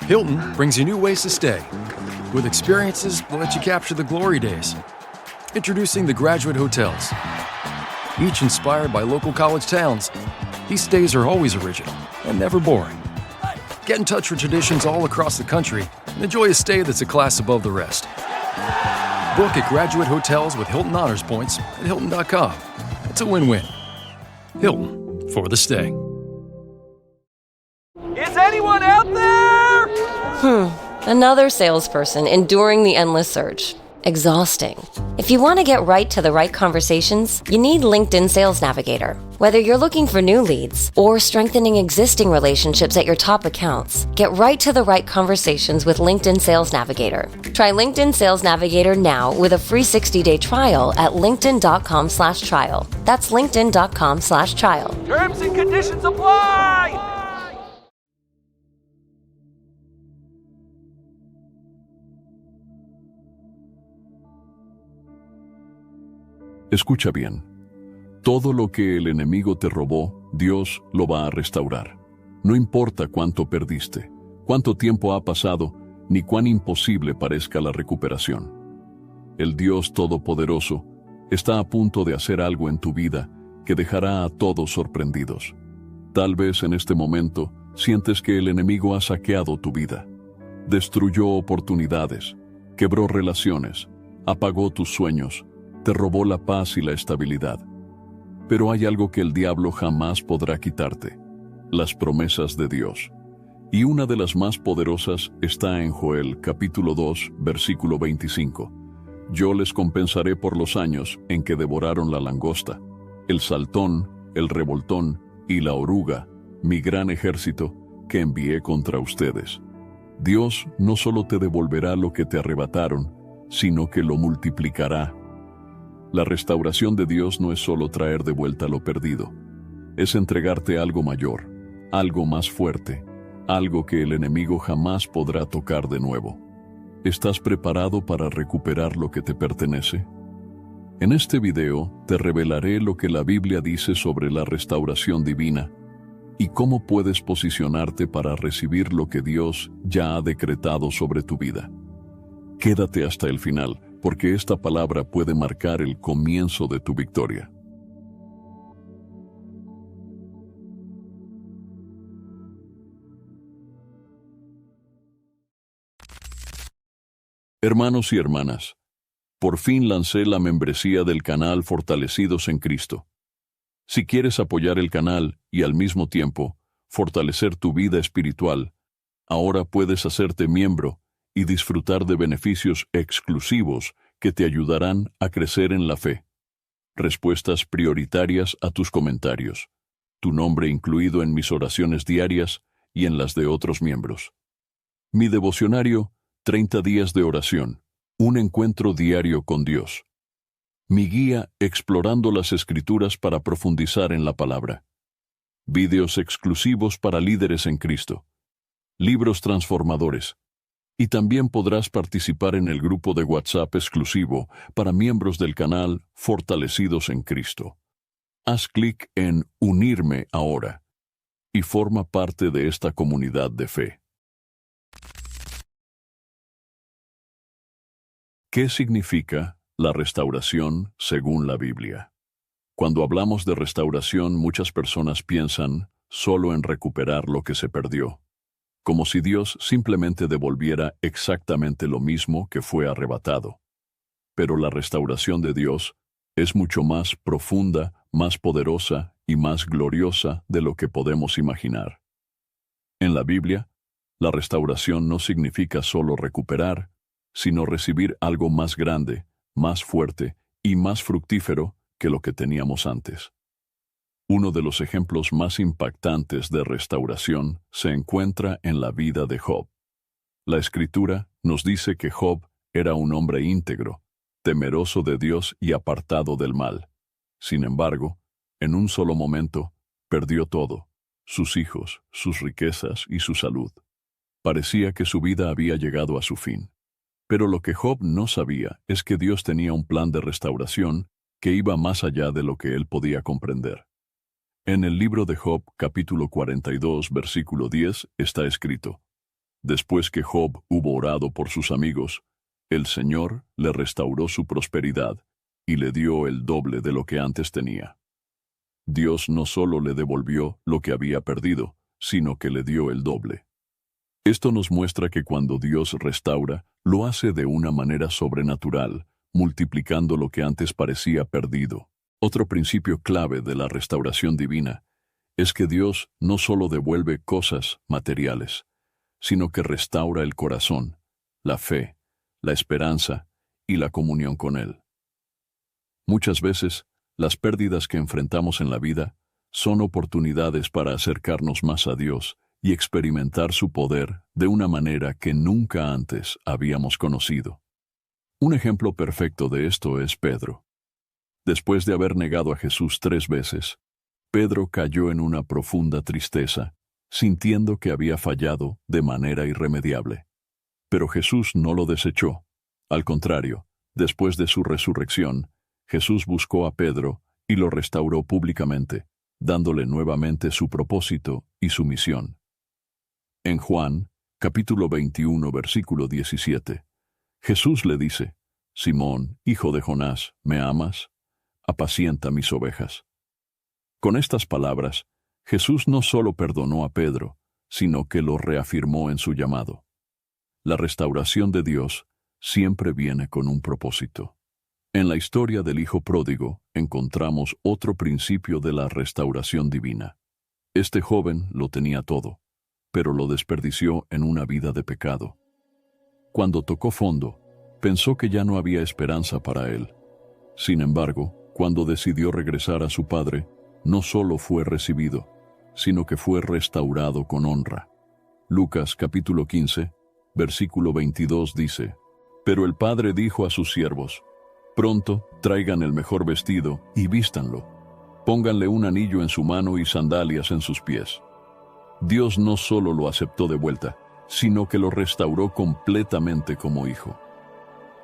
Hilton brings you new ways to stay, with experiences that let you capture the glory days. Introducing the Graduate Hotels. Each inspired by local college towns, these stays are always original and never boring. Get in touch with traditions all across the country and enjoy a stay that's a class above the rest. Book at Graduate Hotels with Hilton Honors Points at Hilton.com. It's a win-win. Hilton, for the stay. Is anyone out there? Another salesperson enduring the endless search. Exhausting. If you want to get right to the right conversations, you need LinkedIn Sales Navigator. Whether you're looking for new leads or strengthening existing relationships at your top accounts, get right to the right conversations with LinkedIn Sales Navigator. Try LinkedIn Sales Navigator now with a free 60-day trial at linkedin.com/trial. That's linkedin.com/trial. Terms and conditions apply! Escucha bien. Todo lo que el enemigo te robó, Dios lo va a restaurar. No importa cuánto perdiste, cuánto tiempo ha pasado, ni cuán imposible parezca la recuperación. El Dios Todopoderoso está a punto de hacer algo en tu vida que dejará a todos sorprendidos. Tal vez en este momento sientes que el enemigo ha saqueado tu vida. Destruyó oportunidades, quebró relaciones, apagó tus sueños, te robó la paz y la estabilidad. Pero hay algo que el diablo jamás podrá quitarte: las promesas de Dios. Y una de las más poderosas está en Joel capítulo 2, versículo 25. Yo les compensaré por los años en que devoraron la langosta, el saltón, el revoltón y la oruga, mi gran ejército que envié contra ustedes. Dios no solo te devolverá lo que te arrebataron, sino que lo multiplicará. La restauración de Dios no es solo traer de vuelta lo perdido, es entregarte algo mayor, algo más fuerte, algo que el enemigo jamás podrá tocar de nuevo. ¿Estás preparado para recuperar lo que te pertenece? En este video te revelaré lo que la Biblia dice sobre la restauración divina y cómo puedes posicionarte para recibir lo que Dios ya ha decretado sobre tu vida. Quédate hasta el final, porque esta palabra puede marcar el comienzo de tu victoria. Hermanos y hermanas, por fin lancé la membresía del canal Fortalecidos en Cristo. Si quieres apoyar el canal y al mismo tiempo fortalecer tu vida espiritual, ahora puedes hacerte miembro y disfrutar de beneficios exclusivos que te ayudarán a crecer en la fe. Respuestas prioritarias a tus comentarios, tu nombre incluido en mis oraciones diarias y en las de otros miembros. Mi devocionario, 30 días de oración, un encuentro diario con Dios. Mi guía explorando las Escrituras para profundizar en la palabra. Videos exclusivos para líderes en Cristo. Libros transformadores. Y también podrás participar en el grupo de WhatsApp exclusivo para miembros del canal Fortalecidos en Cristo. Haz clic en Unirme ahora y forma parte de esta comunidad de fe. ¿Qué significa la restauración según la Biblia? Cuando hablamos de restauración, muchas personas piensan solo en recuperar lo que se perdió, como si Dios simplemente devolviera exactamente lo mismo que fue arrebatado. Pero la restauración de Dios es mucho más profunda, más poderosa y más gloriosa de lo que podemos imaginar. En la Biblia, la restauración no significa solo recuperar, sino recibir algo más grande, más fuerte y más fructífero que lo que teníamos antes. Uno de los ejemplos más impactantes de restauración se encuentra en la vida de Job. La Escritura nos dice que Job era un hombre íntegro, temeroso de Dios y apartado del mal. Sin embargo, en un solo momento, perdió todo: sus hijos, sus riquezas y su salud. Parecía que su vida había llegado a su fin. Pero lo que Job no sabía es que Dios tenía un plan de restauración que iba más allá de lo que él podía comprender. En el libro de Job, capítulo 42, versículo 10, está escrito: Después que Job hubo orado por sus amigos, el Señor le restauró su prosperidad y le dio el doble de lo que antes tenía. Dios no solo le devolvió lo que había perdido, sino que le dio el doble. Esto nos muestra que cuando Dios restaura, lo hace de una manera sobrenatural, multiplicando lo que antes parecía perdido. Otro principio clave de la restauración divina es que Dios no solo devuelve cosas materiales, sino que restaura el corazón, la fe, la esperanza y la comunión con Él. Muchas veces, las pérdidas que enfrentamos en la vida son oportunidades para acercarnos más a Dios y experimentar su poder de una manera que nunca antes habíamos conocido. Un ejemplo perfecto de esto es Pedro. Después de haber negado a Jesús 3 veces, Pedro cayó en una profunda tristeza, sintiendo que había fallado de manera irremediable. Pero Jesús no lo desechó. Al contrario, después de su resurrección, Jesús buscó a Pedro y lo restauró públicamente, dándole nuevamente su propósito y su misión. En Juan, capítulo 21, versículo 17, Jesús le dice: Simón, hijo de Jonás, ¿me amas? Apacienta mis ovejas. Con estas palabras, Jesús no solo perdonó a Pedro, sino que lo reafirmó en su llamado. La restauración de Dios siempre viene con un propósito. En la historia del Hijo Pródigo encontramos otro principio de la restauración divina. Este joven lo tenía todo, pero lo desperdició en una vida de pecado. Cuando tocó fondo, pensó que ya no había esperanza para él. Sin embargo, cuando decidió regresar a su padre, no solo fue recibido, sino que fue restaurado con honra. Lucas capítulo 15, versículo 22 dice: Pero el padre dijo a sus siervos: Pronto traigan el mejor vestido y vístanlo. Pónganle un anillo en su mano y sandalias en sus pies. Dios no solo lo aceptó de vuelta, sino que lo restauró completamente como hijo.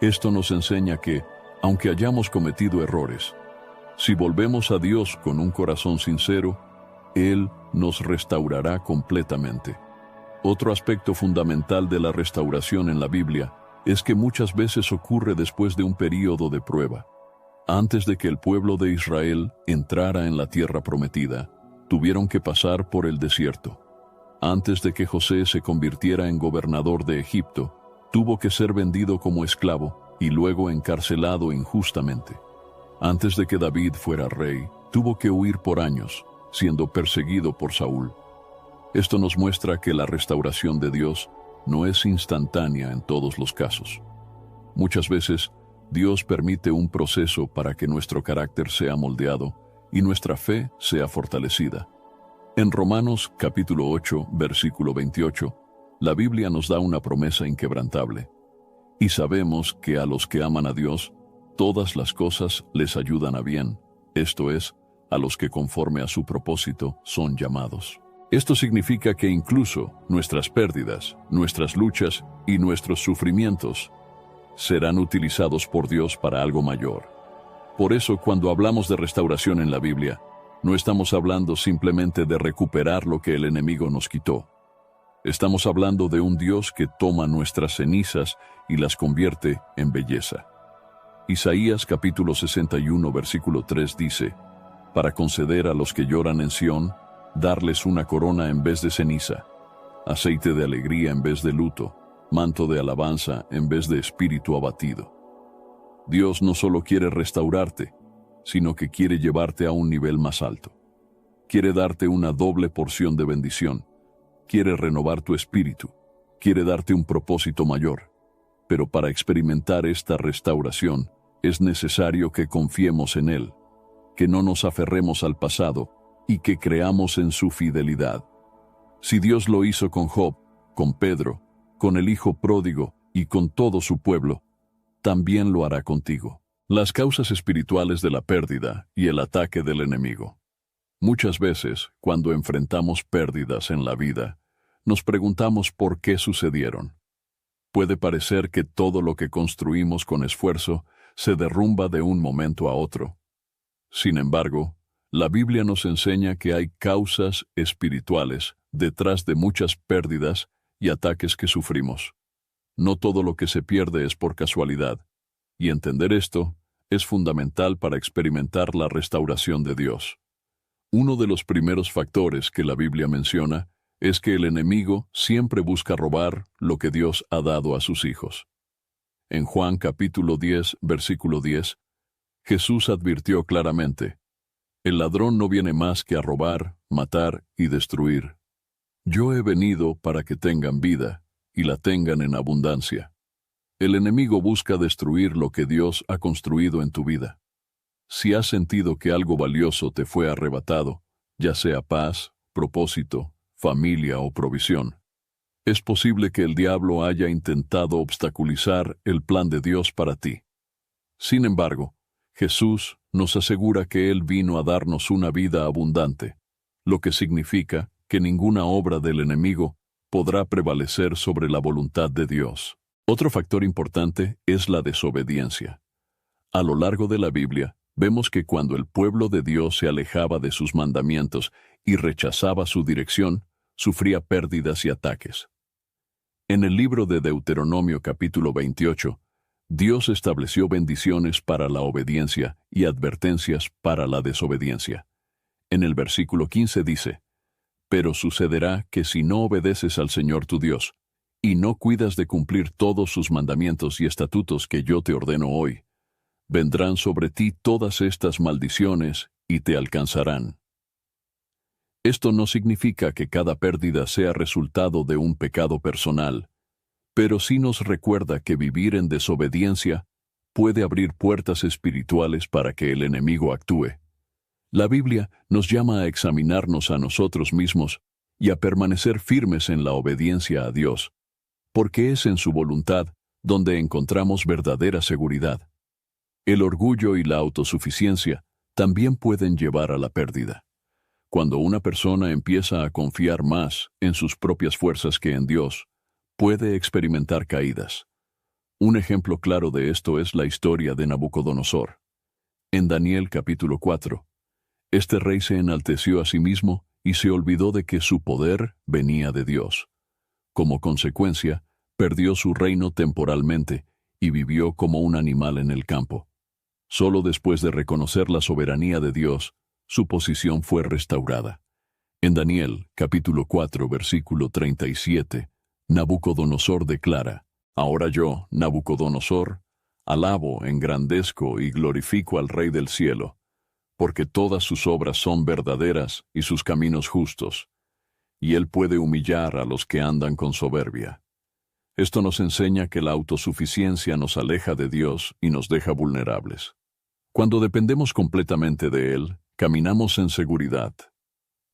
Esto nos enseña que, aunque hayamos cometido errores, si volvemos a Dios con un corazón sincero, Él nos restaurará completamente. Otro aspecto fundamental de la restauración en la Biblia es que muchas veces ocurre después de un período de prueba. Antes de que el pueblo de Israel entrara en la tierra prometida, tuvieron que pasar por el desierto. Antes de que José se convirtiera en gobernador de Egipto, tuvo que ser vendido como esclavo y luego encarcelado injustamente. Antes de que David fuera rey, tuvo que huir por años, siendo perseguido por Saúl. Esto nos muestra que la restauración de Dios no es instantánea en todos los casos. Muchas veces, Dios permite un proceso para que nuestro carácter sea moldeado y nuestra fe sea fortalecida. En Romanos capítulo 8, versículo 28, la Biblia nos da una promesa inquebrantable. Y sabemos que a los que aman a Dios, todas las cosas les ayudan a bien, esto es, a los que conforme a su propósito son llamados. Esto significa que incluso nuestras pérdidas, nuestras luchas y nuestros sufrimientos serán utilizados por Dios para algo mayor. Por eso, cuando hablamos de restauración en la Biblia, no estamos hablando simplemente de recuperar lo que el enemigo nos quitó. Estamos hablando de un Dios que toma nuestras cenizas y las convierte en belleza. Isaías capítulo 61, versículo 3 dice: Para conceder a los que lloran en Sión, darles una corona en vez de ceniza, aceite de alegría en vez de luto, manto de alabanza en vez de espíritu abatido. Dios no solo quiere restaurarte, sino que quiere llevarte a un nivel más alto. Quiere darte una doble porción de bendición. Quiere renovar tu espíritu. Quiere darte un propósito mayor. Pero para experimentar esta restauración, es necesario que confiemos en Él, que no nos aferremos al pasado y que creamos en su fidelidad. Si Dios lo hizo con Job, con Pedro, con el Hijo Pródigo y con todo su pueblo, también lo hará contigo. Las causas espirituales de la pérdida y el ataque del enemigo. Muchas veces, cuando enfrentamos pérdidas en la vida, nos preguntamos por qué sucedieron. Puede parecer que todo lo que construimos con esfuerzo se derrumba de un momento a otro. Sin embargo, La Biblia nos enseña que hay causas espirituales detrás de muchas pérdidas y ataques que sufrimos. No todo lo que se pierde es por casualidad, y entender esto es fundamental para experimentar la restauración de Dios. Uno de los primeros factores que la Biblia menciona es que el enemigo siempre busca robar lo que Dios ha dado a sus hijos. En Juan capítulo 10, versículo 10, Jesús advirtió claramente: el ladrón no viene más que a robar, matar y destruir. Yo he venido para que tengan vida y la tengan en abundancia. El enemigo busca destruir lo que Dios ha construido en tu vida. Si has sentido que algo valioso te fue arrebatado, ya sea paz, propósito, familia o provisión, es posible que el diablo haya intentado obstaculizar el plan de Dios para ti. Sin embargo, Jesús nos asegura que Él vino a darnos una vida abundante, lo que significa que ninguna obra del enemigo podrá prevalecer sobre la voluntad de Dios. Otro factor importante es la desobediencia. A lo largo de la Biblia, vemos que cuando el pueblo de Dios se alejaba de sus mandamientos y rechazaba su dirección, sufría pérdidas y ataques. En el libro de Deuteronomio capítulo 28, Dios estableció bendiciones para la obediencia y advertencias para la desobediencia. En el versículo 15 dice: pero sucederá que si no obedeces al Señor tu Dios, y no cuidas de cumplir todos sus mandamientos y estatutos que yo te ordeno hoy, vendrán sobre ti todas estas maldiciones y te alcanzarán. Esto no significa que cada pérdida sea resultado de un pecado personal, pero sí nos recuerda que vivir en desobediencia puede abrir puertas espirituales para que el enemigo actúe. La Biblia nos llama a examinarnos a nosotros mismos y a permanecer firmes en la obediencia a Dios, porque es en su voluntad donde encontramos verdadera seguridad. El orgullo y la autosuficiencia también pueden llevar a la pérdida. Cuando una persona empieza a confiar más en sus propias fuerzas que en Dios, puede experimentar caídas. Un ejemplo claro de esto es la historia de Nabucodonosor. En Daniel capítulo 4, este rey se enalteció a sí mismo y se olvidó de que su poder venía de Dios. Como consecuencia, perdió su reino temporalmente y vivió como un animal en el campo. Solo después de reconocer la soberanía de Dios, su posición fue restaurada. En Daniel capítulo 4, versículo 37, Nabucodonosor declara: ahora yo, Nabucodonosor, alabo, engrandezco y glorifico al Rey del cielo, porque todas sus obras son verdaderas y sus caminos justos, y él puede humillar a los que andan con soberbia. Esto nos enseña que la autosuficiencia nos aleja de Dios y nos deja vulnerables. Cuando dependemos completamente de Él, caminamos en seguridad.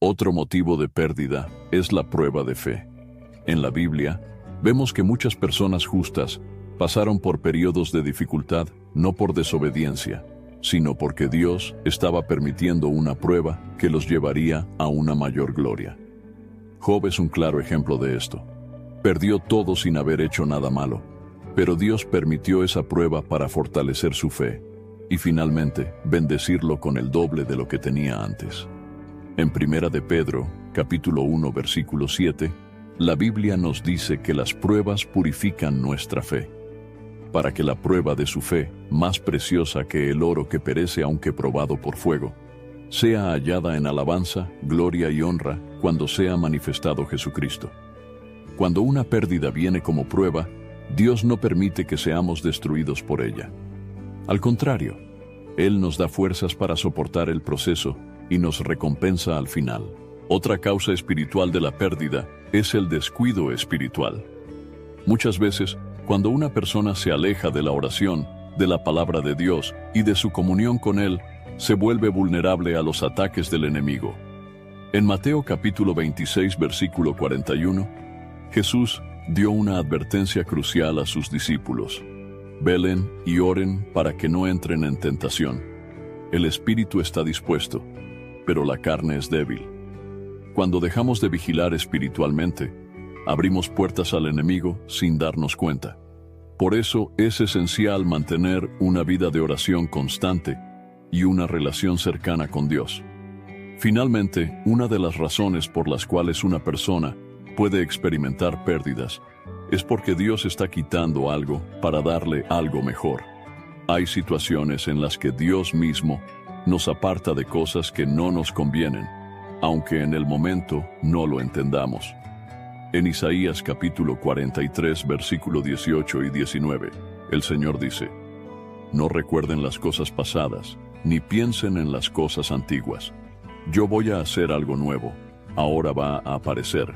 Otro motivo de pérdida es la prueba de fe. En la Biblia, vemos que muchas personas justas pasaron por periodos de dificultad no por desobediencia, sino porque Dios estaba permitiendo una prueba que los llevaría a una mayor gloria. Job es un claro ejemplo de esto. Perdió todo sin haber hecho nada malo, pero Dios permitió esa prueba para fortalecer su fe y finalmente bendecirlo con el doble de lo que tenía antes. En Primera de Pedro, capítulo 1, versículo 7, la Biblia nos dice que las pruebas purifican nuestra fe, para que la prueba de su fe, más preciosa que el oro que perece aunque probado por fuego, sea hallada en alabanza, gloria y honra cuando sea manifestado Jesucristo. Cuando una pérdida viene como prueba, Dios no permite que seamos destruidos por ella. Al contrario, Él nos da fuerzas para soportar el proceso y nos recompensa al final. Otra causa espiritual de la pérdida es el descuido espiritual. Muchas veces, cuando una persona se aleja de la oración, de la palabra de Dios y de su comunión con Él, se vuelve vulnerable a los ataques del enemigo. En Mateo capítulo 26, versículo 41, Jesús dio una advertencia crucial a sus discípulos. Velen y oren para que no entren en tentación. El espíritu está dispuesto, pero la carne es débil. Cuando dejamos de vigilar espiritualmente, abrimos puertas al enemigo sin darnos cuenta. Por eso es esencial mantener una vida de oración constante y una relación cercana con Dios. Finalmente, una de las razones por las cuales una persona puede experimentar pérdidas es porque Dios está quitando algo para darle algo mejor. Hay situaciones en las que Dios mismo nos aparta de cosas que no nos convienen, aunque en el momento no lo entendamos. En Isaías capítulo 43, versículo 18 y 19, el Señor dice: No recuerden las cosas pasadas, ni piensen en las cosas antiguas. Yo voy a hacer algo nuevo, ahora va a aparecer.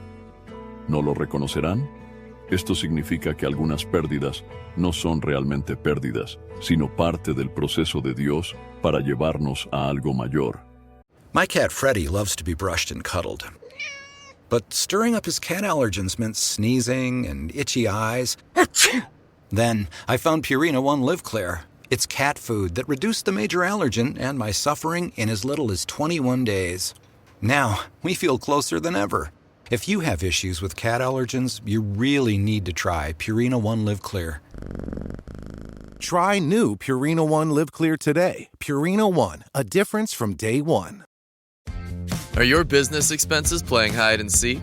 ¿No lo reconocerán? Esto significa que algunas pérdidas no son realmente pérdidas, sino parte del proceso de Dios para llevarnos a algo mayor. My cat Freddie loves to be brushed and cuddled. But stirring up his cat allergens meant sneezing and itchy eyes. Then I found Purina One Live Clear. It's cat food that reduced the major allergen and my suffering in as little as 21 days. Now, we feel closer than ever. If you have issues with cat allergens, you really need to try Purina One Live Clear. Try new Purina One Live Clear today. Purina One, a difference from day one. Are your business expenses playing hide and seek?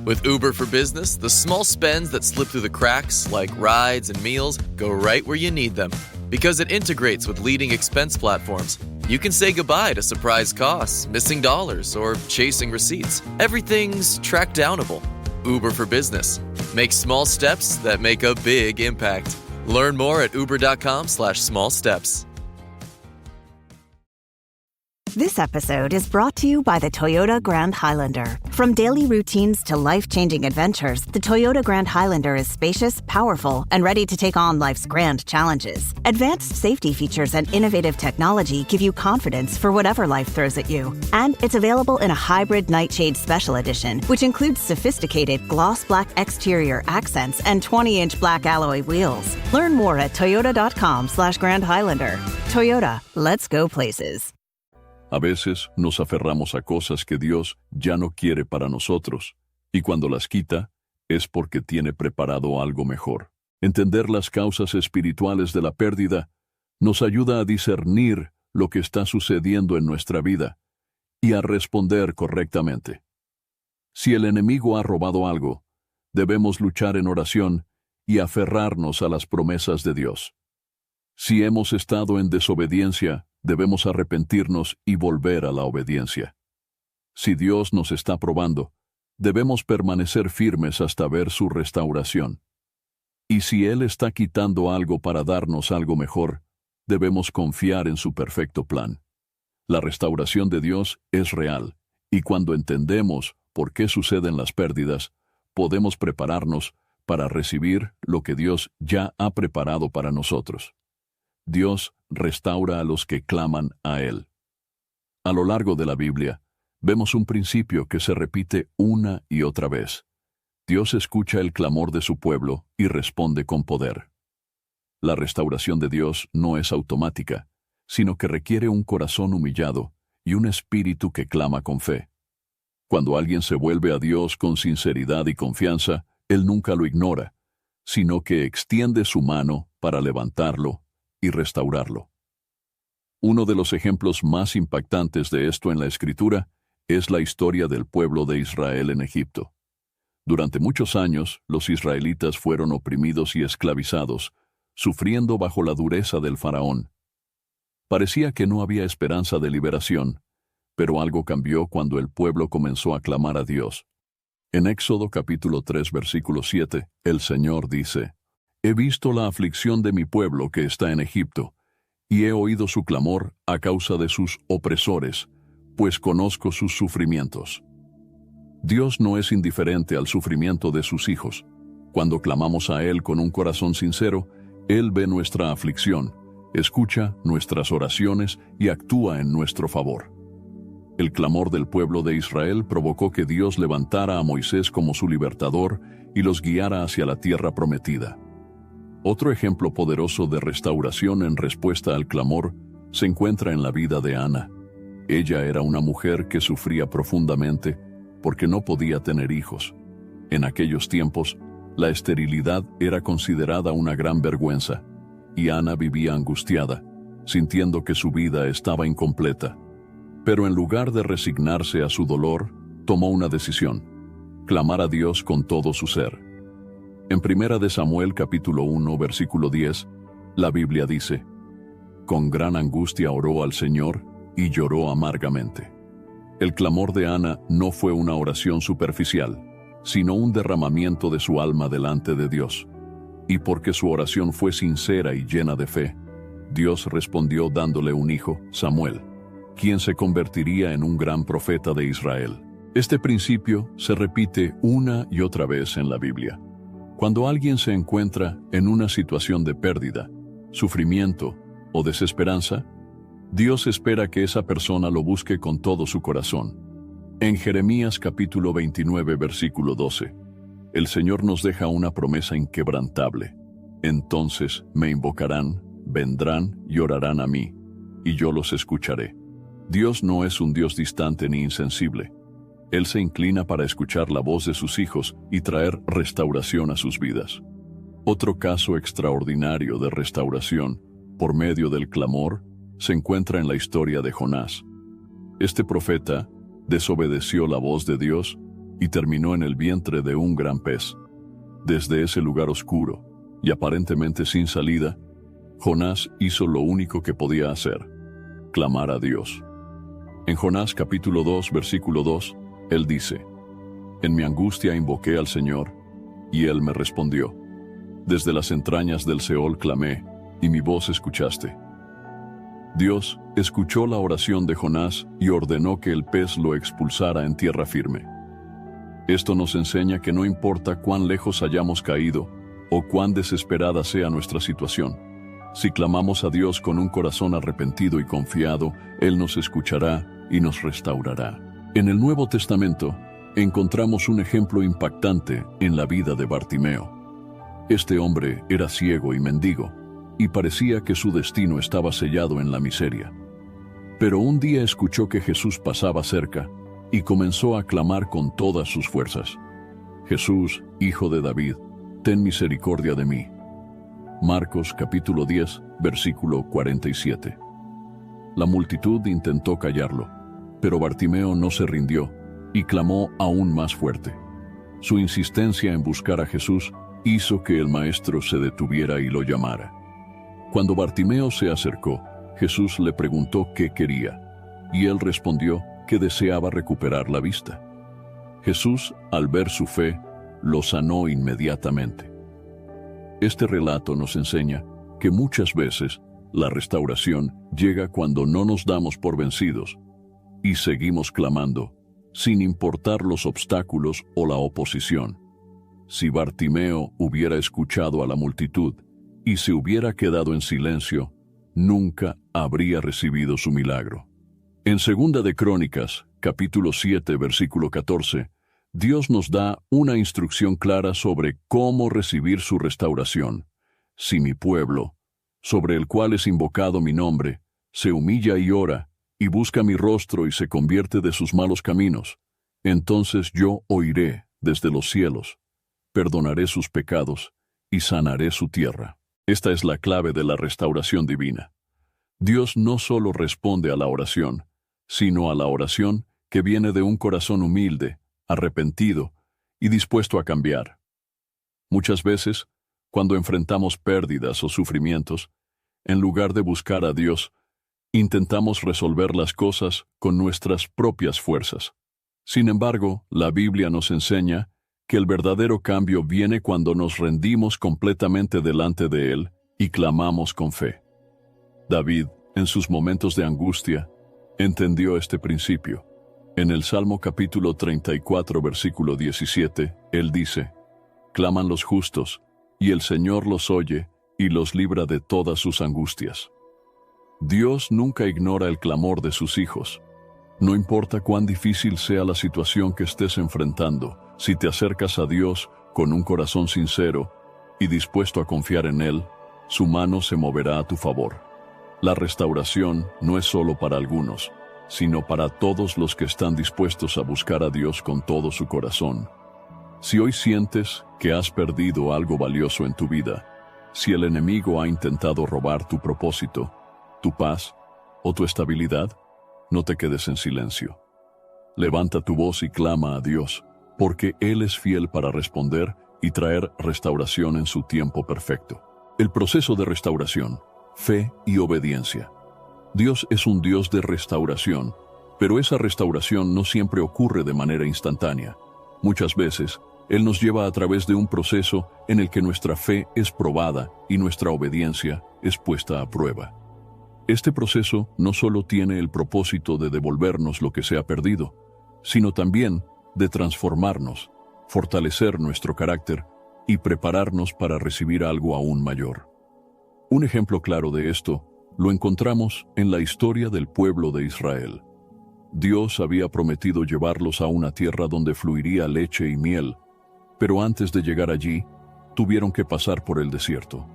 With Uber for Business, the small spends that slip through the cracks, like rides and meals, go right where you need them. Because it integrates with leading expense platforms, you can say goodbye to surprise costs, missing dollars, or chasing receipts. Everything's track downable. Uber for Business. Make small steps that make a big impact. Learn more at uber.com/small steps. This episode is brought to you by the Toyota Grand Highlander. From daily routines to life-changing adventures, the Toyota Grand Highlander is spacious, powerful, and ready to take on life's grand challenges. Advanced safety features and innovative technology give you confidence for whatever life throws at you. And it's available in a hybrid Nightshade Special Edition, which includes sophisticated gloss black exterior accents and 20-inch black alloy wheels. Learn more at toyota.com/Grand Highlander. Toyota, let's go places. A veces nos aferramos a cosas que Dios ya no quiere para nosotros, y cuando las quita, es porque tiene preparado algo mejor. Entender las causas espirituales de la pérdida nos ayuda a discernir lo que está sucediendo en nuestra vida y a responder correctamente. Si el enemigo ha robado algo, debemos luchar en oración y aferrarnos a las promesas de Dios. Si hemos estado en desobediencia, debemos arrepentirnos y volver a la obediencia. Si Dios nos está probando, debemos permanecer firmes hasta ver su restauración. Y si Él está quitando algo para darnos algo mejor, debemos confiar en su perfecto plan. La restauración de Dios es real, y cuando entendemos por qué suceden las pérdidas, podemos prepararnos para recibir lo que Dios ya ha preparado para nosotros. Dios restaura a los que claman a Él. A lo largo de la Biblia, vemos un principio que se repite una y otra vez. Dios escucha el clamor de su pueblo y responde con poder. La restauración de Dios no es automática, sino que requiere un corazón humillado y un espíritu que clama con fe. Cuando alguien se vuelve a Dios con sinceridad y confianza, Él nunca lo ignora, sino que extiende su mano para levantarlo y restaurarlo. Uno de los ejemplos más impactantes de esto en la Escritura es la historia del pueblo de Israel en Egipto. Durante muchos años, los israelitas fueron oprimidos y esclavizados, sufriendo bajo la dureza del faraón. Parecía que no había esperanza de liberación, pero algo cambió cuando el pueblo comenzó a clamar a Dios. En Éxodo capítulo 3, versículo 7, el Señor dice: He visto la aflicción de mi pueblo que está en Egipto, y he oído su clamor a causa de sus opresores, pues conozco sus sufrimientos. Dios no es indiferente al sufrimiento de sus hijos. Cuando clamamos a Él con un corazón sincero, Él ve nuestra aflicción, escucha nuestras oraciones y actúa en nuestro favor. El clamor del pueblo de Israel provocó que Dios levantara a Moisés como su libertador y los guiara hacia la tierra prometida. Otro ejemplo poderoso de restauración en respuesta al clamor se encuentra en la vida de Ana. Ella era una mujer que sufría profundamente porque no podía tener hijos. En aquellos tiempos, la esterilidad era considerada una gran vergüenza, y Ana vivía angustiada, sintiendo que su vida estaba incompleta. Pero en lugar de resignarse a su dolor, tomó una decisión: clamar a Dios con todo su ser. En 1 Samuel capítulo 1, versículo 10, la Biblia dice: con gran angustia oró al Señor y lloró amargamente. El clamor de Ana no fue una oración superficial, sino un derramamiento de su alma delante de Dios. Y porque su oración fue sincera y llena de fe, Dios respondió dándole un hijo, Samuel, quien se convertiría en un gran profeta de Israel. Este principio se repite una y otra vez en la Biblia. Cuando alguien se encuentra en una situación de pérdida, sufrimiento o desesperanza, Dios espera que esa persona lo busque con todo su corazón. En Jeremías capítulo 29, versículo 12, el Señor nos deja una promesa inquebrantable. Entonces me invocarán, vendrán y orarán a mí, y yo los escucharé. Dios no es un Dios distante ni insensible. Él se inclina para escuchar la voz de sus hijos y traer restauración a sus vidas. Otro caso extraordinario de restauración por medio del clamor se encuentra en la historia de Jonás. Este profeta desobedeció la voz de Dios y terminó en el vientre de un gran pez. Desde ese lugar oscuro y aparentemente sin salida, Jonás hizo lo único que podía hacer: clamar a Dios. En Jonás capítulo 2, versículo 2, él dice: en mi angustia invoqué al Señor, y Él me respondió. Desde las entrañas del Seol clamé, y mi voz escuchaste. Dios escuchó la oración de Jonás y ordenó que el pez lo expulsara en tierra firme. Esto nos enseña que no importa cuán lejos hayamos caído o cuán desesperada sea nuestra situación, si clamamos a Dios con un corazón arrepentido y confiado, Él nos escuchará y nos restaurará. En el Nuevo Testamento encontramos un ejemplo impactante en la vida de Bartimeo. Este hombre era ciego y mendigo, y parecía que su destino estaba sellado en la miseria. Pero un día escuchó que Jesús pasaba cerca y comenzó a clamar con todas sus fuerzas: Jesús, Hijo de David, ten misericordia de mí. Marcos capítulo 10, versículo 47. La multitud intentó callarlo, pero Bartimeo no se rindió y clamó aún más fuerte. Su insistencia en buscar a Jesús hizo que el maestro se detuviera y lo llamara. Cuando Bartimeo se acercó, Jesús le preguntó qué quería, y él respondió que deseaba recuperar la vista. Jesús, al ver su fe, lo sanó inmediatamente. Este relato nos enseña que muchas veces la restauración llega cuando no nos damos por vencidos y seguimos clamando, sin importar los obstáculos o la oposición. Si Bartimeo hubiera escuchado a la multitud y se hubiera quedado en silencio, nunca habría recibido su milagro. En 2 de Crónicas, capítulo 7, versículo 14, Dios nos da una instrucción clara sobre cómo recibir su restauración. Si mi pueblo, sobre el cual es invocado mi nombre, se humilla y ora, y busca mi rostro y se convierte de sus malos caminos, entonces yo oiré desde los cielos, perdonaré sus pecados y sanaré su tierra. Esta es la clave de la restauración divina. Dios no solo responde a la oración, sino a la oración que viene de un corazón humilde, arrepentido y dispuesto a cambiar. Muchas veces, cuando enfrentamos pérdidas o sufrimientos, en lugar de buscar a Dios, intentamos resolver las cosas con nuestras propias fuerzas. Sin embargo, la Biblia nos enseña que el verdadero cambio viene cuando nos rendimos completamente delante de Él y clamamos con fe. David, en sus momentos de angustia, entendió este principio. En el Salmo capítulo 34, versículo 17, él dice: claman los justos, y el Señor los oye y los libra de todas sus angustias. Dios nunca ignora el clamor de sus hijos. No importa cuán difícil sea la situación que estés enfrentando, si te acercas a Dios con un corazón sincero y dispuesto a confiar en Él, su mano se moverá a tu favor. La restauración no es solo para algunos, sino para todos los que están dispuestos a buscar a Dios con todo su corazón. Si hoy sientes que has perdido algo valioso en tu vida, si el enemigo ha intentado robar tu propósito, tu paz o tu estabilidad, no te quedes en silencio. Levanta tu voz y clama a Dios, porque Él es fiel para responder y traer restauración en su tiempo perfecto. El proceso de restauración, fe y obediencia. Dios es un Dios de restauración, pero esa restauración no siempre ocurre de manera instantánea. Muchas veces, Él nos lleva a través de un proceso en el que nuestra fe es probada y nuestra obediencia es puesta a prueba. Este proceso no solo tiene el propósito de devolvernos lo que se ha perdido, sino también de transformarnos, fortalecer nuestro carácter y prepararnos para recibir algo aún mayor. Un ejemplo claro de esto lo encontramos en la historia del pueblo de Israel. Dios había prometido llevarlos a una tierra donde fluiría leche y miel, pero antes de llegar allí, tuvieron que pasar por el desierto.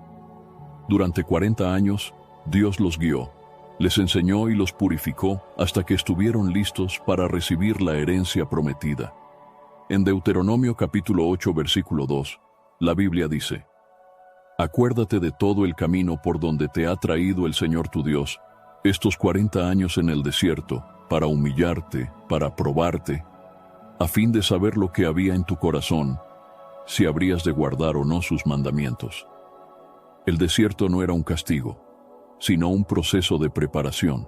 Durante 40 años, Dios los guió, les enseñó y los purificó hasta que estuvieron listos para recibir la herencia prometida. En Deuteronomio capítulo 8 versículo 2, la Biblia dice: Acuérdate de todo el camino por donde te ha traído el Señor tu Dios, estos 40 años en el desierto, para humillarte, para probarte, a fin de saber lo que había en tu corazón, si habrías de guardar o no sus mandamientos. El desierto no era un castigo, sino un proceso de preparación.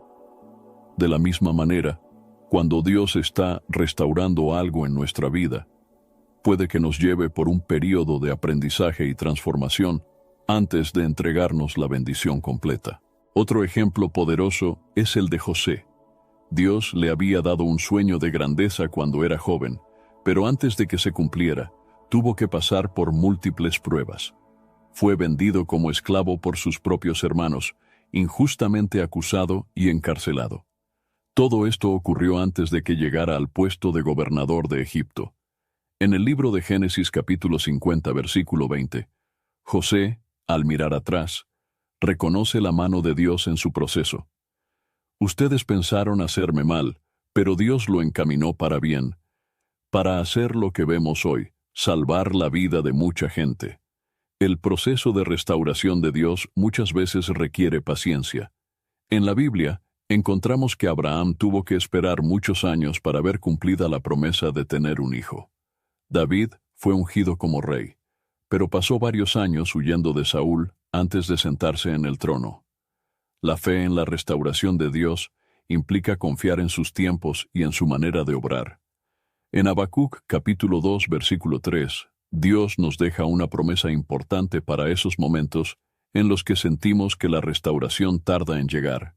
De la misma manera, cuando Dios está restaurando algo en nuestra vida, puede que nos lleve por un período de aprendizaje y transformación antes de entregarnos la bendición completa. Otro ejemplo poderoso es el de José. Dios le había dado un sueño de grandeza cuando era joven, pero antes de que se cumpliera, tuvo que pasar por múltiples pruebas. Fue vendido como esclavo por sus propios hermanos, injustamente acusado y encarcelado. Todo esto ocurrió antes de que llegara al puesto de gobernador de Egipto. En el libro de Génesis capítulo 50 versículo 20, José, al mirar atrás, reconoce la mano de Dios en su proceso. Ustedes pensaron hacerme mal, pero Dios lo encaminó para bien, para hacer lo que vemos hoy, salvar la vida de mucha gente. El proceso de restauración de Dios muchas veces requiere paciencia. En la Biblia, encontramos que Abraham tuvo que esperar muchos años para ver cumplida la promesa de tener un hijo. David fue ungido como rey, pero pasó varios años huyendo de Saúl antes de sentarse en el trono. La fe en la restauración de Dios implica confiar en sus tiempos y en su manera de obrar. En Habacuc capítulo 2 versículo 3, Dios nos deja una promesa importante para esos momentos en los que sentimos que la restauración tarda en llegar.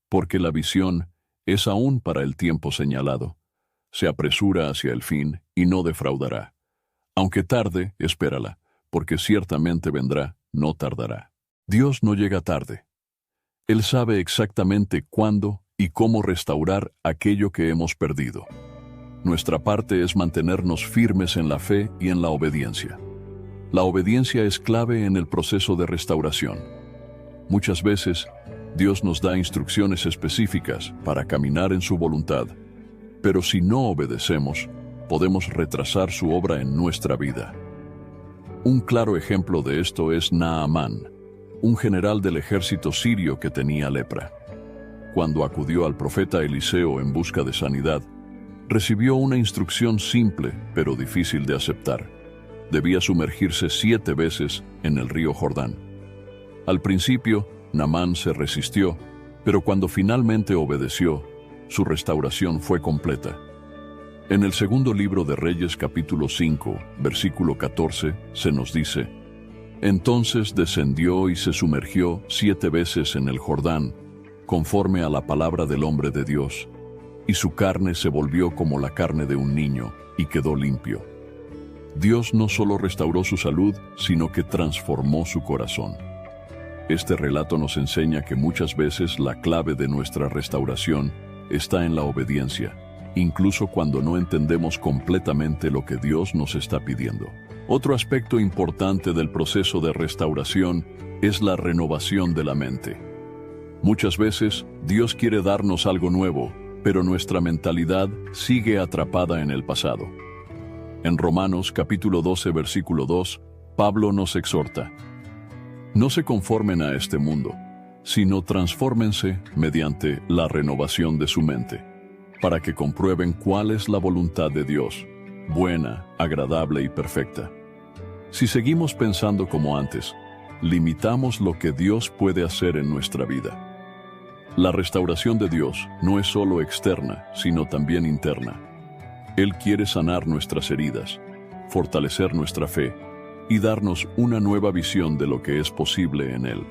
Porque la visión es aún para el tiempo señalado. Se apresura hacia el fin y no defraudará. Aunque tarde, espérala, porque ciertamente vendrá, no tardará. Dios no llega tarde. Él sabe exactamente cuándo y cómo restaurar aquello que hemos perdido. Nuestra parte es mantenernos firmes en la fe y en la obediencia. La obediencia es clave en el proceso de restauración. Muchas veces, Dios nos da instrucciones específicas para caminar en su voluntad, pero si no obedecemos, podemos retrasar su obra en nuestra vida. Un claro ejemplo de esto es Naamán, un general del ejército sirio que tenía lepra. Cuando acudió al profeta Eliseo en busca de sanidad, recibió una instrucción simple pero difícil de aceptar. Debía sumergirse 7 veces en el río Jordán. Al principio, Naamán se resistió, pero cuando finalmente obedeció, su restauración fue completa. En el segundo libro de Reyes capítulo 5, versículo 14, se nos dice: Entonces descendió y se sumergió 7 veces en el Jordán, conforme a la palabra del hombre de Dios, y su carne se volvió como la carne de un niño, y quedó limpio. Dios no solo restauró su salud, sino que transformó su corazón. Este relato nos enseña que muchas veces la clave de nuestra restauración está en la obediencia, incluso cuando no entendemos completamente lo que Dios nos está pidiendo. Otro aspecto importante del proceso de restauración es la renovación de la mente. Muchas veces, Dios quiere darnos algo nuevo, pero nuestra mentalidad sigue atrapada en el pasado. En Romanos capítulo 12 versículo 2, Pablo nos exhorta: No se conformen a este mundo, sino transfórmense mediante la renovación de su mente, para que comprueben cuál es la voluntad de Dios, buena, agradable y perfecta. Si seguimos pensando como antes, limitamos lo que Dios puede hacer en nuestra vida. La restauración de Dios no es solo externa, sino también interna. Él quiere sanar nuestras heridas, fortalecer nuestra fe y darnos una nueva visión de lo que es posible en Él.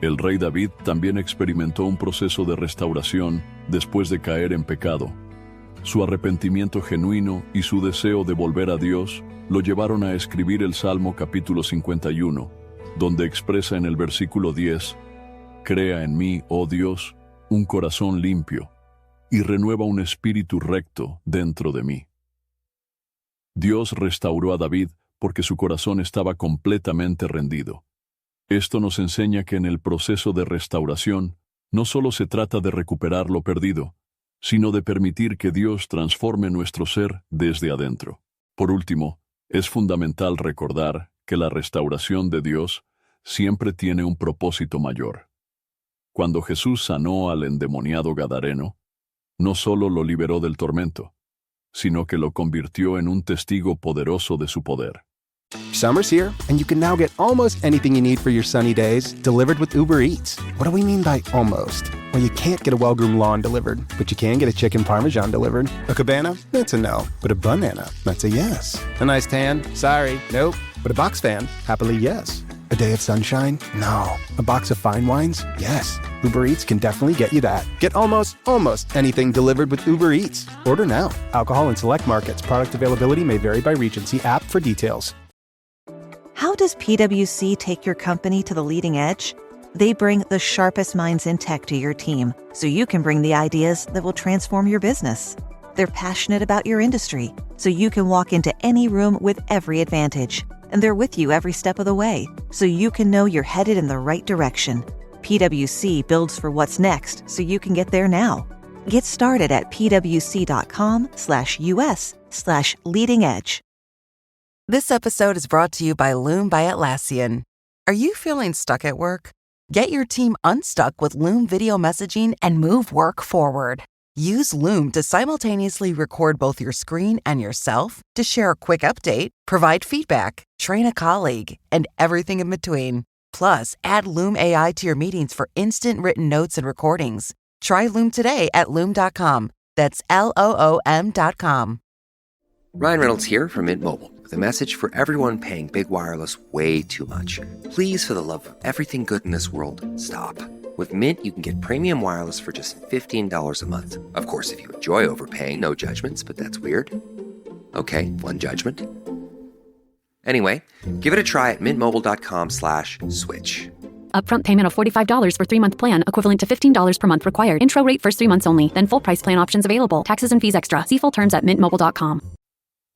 El rey David también experimentó un proceso de restauración después de caer en pecado. Su arrepentimiento genuino y su deseo de volver a Dios lo llevaron a escribir el Salmo capítulo 51, donde expresa en el versículo 10: «Crea en mí, oh Dios, un corazón limpio, y renueva un espíritu recto dentro de mí». Dios restauró a David porque su corazón estaba completamente rendido. Esto nos enseña que en el proceso de restauración no solo se trata de recuperar lo perdido, sino de permitir que Dios transforme nuestro ser desde adentro. Por último, es fundamental recordar que la restauración de Dios siempre tiene un propósito mayor. Cuando Jesús sanó al endemoniado Gadareno, no solo lo liberó del tormento, sino que lo convirtió en un testigo poderoso de su poder. Summer's here, and you can now get almost anything you need for your sunny days delivered with Uber Eats. What do we mean by almost? Well, you can't get a well-groomed lawn delivered, but you can get a chicken parmesan delivered. A cabana? That's a no. But a banana? That's a yes. A nice tan? Sorry, nope. But a box fan? Happily, yes. A day of sunshine? No. A box of fine wines? Yes. Uber Eats can definitely get you that. Get almost anything delivered with Uber Eats. Order now. Alcohol in select markets. Product availability may vary by region. See app for details. How does PwC take your company to the leading edge? They bring the sharpest minds in tech to your team, so you can bring the ideas that will transform your business. They're passionate about your industry, so you can walk into any room with every advantage. And they're with you every step of the way, so you can know you're headed in the right direction. PwC builds for what's next, so you can get there now. Get started at pwc.com/us/leading edge. This episode is brought to you by Loom by Atlassian. Are you feeling stuck at work? Get your team unstuck with Loom video messaging and move work forward. Use Loom to simultaneously record both your screen and yourself to share a quick update, provide feedback, train a colleague, and everything in between. Plus, add Loom AI to your meetings for instant written notes and recordings. Try Loom today at Loom.com. That's LOOM.com. Ryan Reynolds here from Mint Mobile with a message for everyone paying big wireless way too much. Please, for the love of everything good in this world, stop. With Mint, you can get premium wireless for just $15 a month. Of course, if you enjoy overpaying, no judgments, but that's weird. Okay, one judgment. Anyway, give it a try at mintmobile.com/switch. Upfront payment of $45 for 3-month plan, equivalent to $15 per month required. Intro rate first 3 months only, then full price plan options available. Taxes and fees extra. See full terms at mintmobile.com.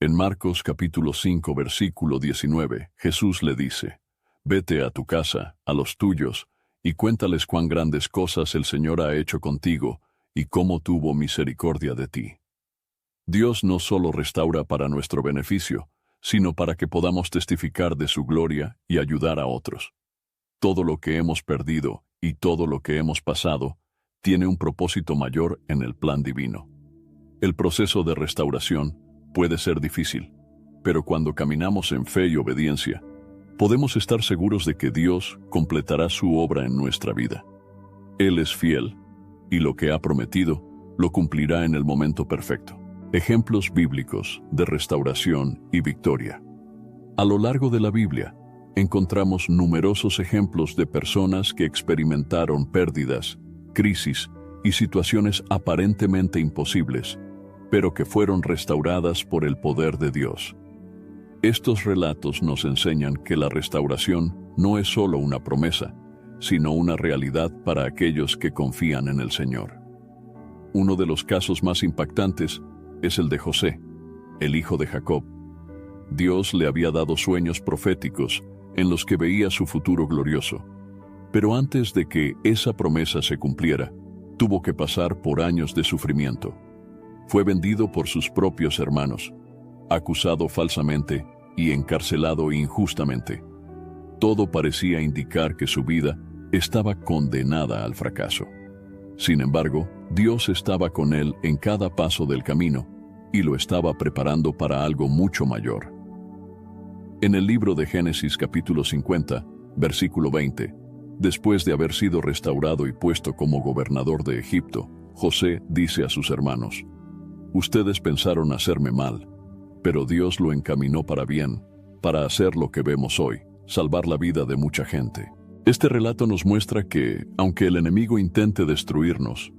En Marcos capítulo 5 versículo 19, Jesús le dice: «Vete a tu casa, a los tuyos, y cuéntales cuán grandes cosas el Señor ha hecho contigo y cómo tuvo misericordia de ti». Dios no solo restaura para nuestro beneficio, sino para que podamos testificar de su gloria y ayudar a otros. Todo lo que hemos perdido y todo lo que hemos pasado tiene un propósito mayor en el plan divino. El proceso de restauración puede ser difícil, pero cuando caminamos en fe y obediencia, podemos estar seguros de que Dios completará su obra en nuestra vida. Él es fiel, y lo que ha prometido lo cumplirá en el momento perfecto. Ejemplos bíblicos de restauración y victoria. A lo largo de la Biblia, encontramos numerosos ejemplos de personas que experimentaron pérdidas, crisis y situaciones aparentemente imposibles, pero que fueron restauradas por el poder de Dios. Estos relatos nos enseñan que la restauración no es solo una promesa, sino una realidad para aquellos que confían en el Señor. Uno de los casos más impactantes es el de José, el hijo de Jacob. Dios le había dado sueños proféticos en los que veía su futuro glorioso. Pero antes de que esa promesa se cumpliera, tuvo que pasar por años de sufrimiento. Fue vendido por sus propios hermanos, acusado falsamente y encarcelado injustamente. Todo parecía indicar que su vida estaba condenada al fracaso. Sin embargo, Dios estaba con él en cada paso del camino y lo estaba preparando para algo mucho mayor. En el libro de Génesis capítulo 50, versículo 20, después de haber sido restaurado y puesto como gobernador de Egipto, José dice a sus hermanos: «Ustedes pensaron hacerme mal, pero Dios lo encaminó para bien, para hacer lo que vemos hoy, salvar la vida de mucha gente». Este relato nos muestra que, aunque el enemigo intente destruirnos,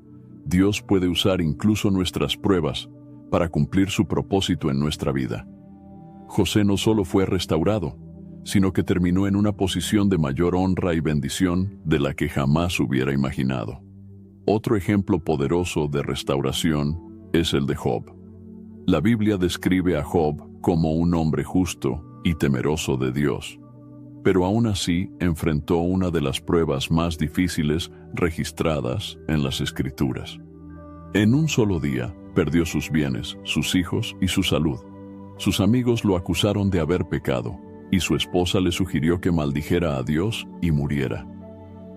Dios puede usar incluso nuestras pruebas para cumplir su propósito en nuestra vida. José no solo fue restaurado, sino que terminó en una posición de mayor honra y bendición de la que jamás hubiera imaginado. Otro ejemplo poderoso de restauración es el de Job. La Biblia describe a Job como un hombre justo y temeroso de Dios, pero aún así enfrentó una de las pruebas más difíciles registradas en las Escrituras. En un solo día perdió sus bienes, sus hijos y su salud. Sus amigos lo acusaron de haber pecado, y su esposa le sugirió que maldijera a Dios y muriera.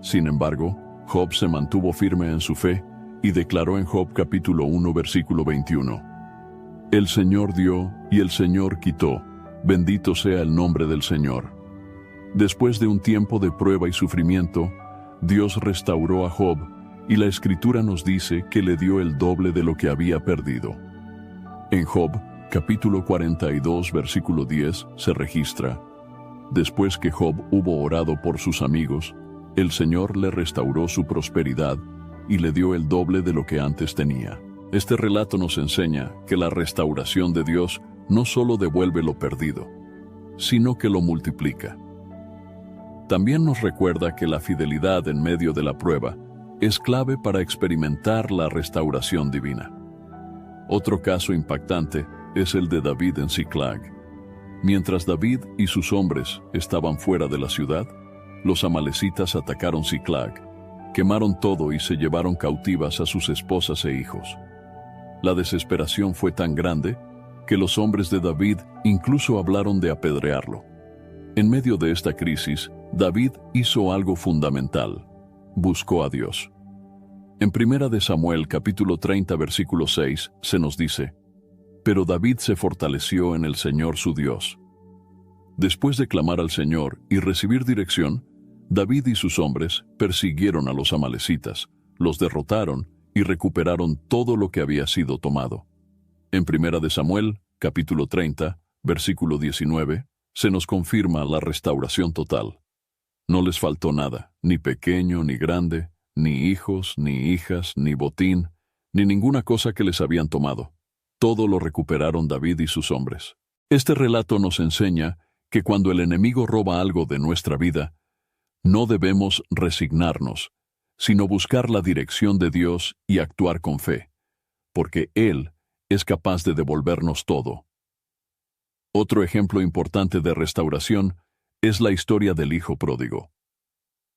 Sin embargo, Job se mantuvo firme en su fe y declaró en Job capítulo 1 versículo 21: «El Señor dio y el Señor quitó, bendito sea el nombre del Señor». Después de un tiempo de prueba y sufrimiento, Dios restauró a Job y la Escritura nos dice que le dio el doble de lo que había perdido. En Job capítulo 42 versículo 10 se registra: «Después que Job hubo orado por sus amigos, el Señor le restauró su prosperidad y le dio el doble de lo que antes tenía». Este relato nos enseña que la restauración de Dios no solo devuelve lo perdido, sino que lo multiplica. También nos recuerda que la fidelidad en medio de la prueba es clave para experimentar la restauración divina. Otro caso impactante es el de David en Ziklag. Mientras David y sus hombres estaban fuera de la ciudad, los amalecitas atacaron Ziklag, quemaron todo y se llevaron cautivas a sus esposas e hijos. La desesperación fue tan grande que los hombres de David incluso hablaron de apedrearlo. En medio de esta crisis, David hizo algo fundamental: buscó a Dios. En 1 Samuel capítulo 30 versículo 6 se nos dice: «Pero David se fortaleció en el Señor su Dios». Después de clamar al Señor y recibir dirección, David y sus hombres persiguieron a los amalecitas, los derrotaron y recuperaron todo lo que había sido tomado. En 1 Samuel capítulo 30 versículo 19 se nos confirma la restauración total. No les faltó nada, ni pequeño ni grande, ni hijos, ni hijas, ni botín, ni ninguna cosa que les habían tomado. Todo lo recuperaron David y sus hombres. Este relato nos enseña que cuando el enemigo roba algo de nuestra vida, no debemos resignarnos, sino buscar la dirección de Dios y actuar con fe, porque Él es capaz de devolvernos todo. Otro ejemplo importante de restauración es la historia del Hijo Pródigo.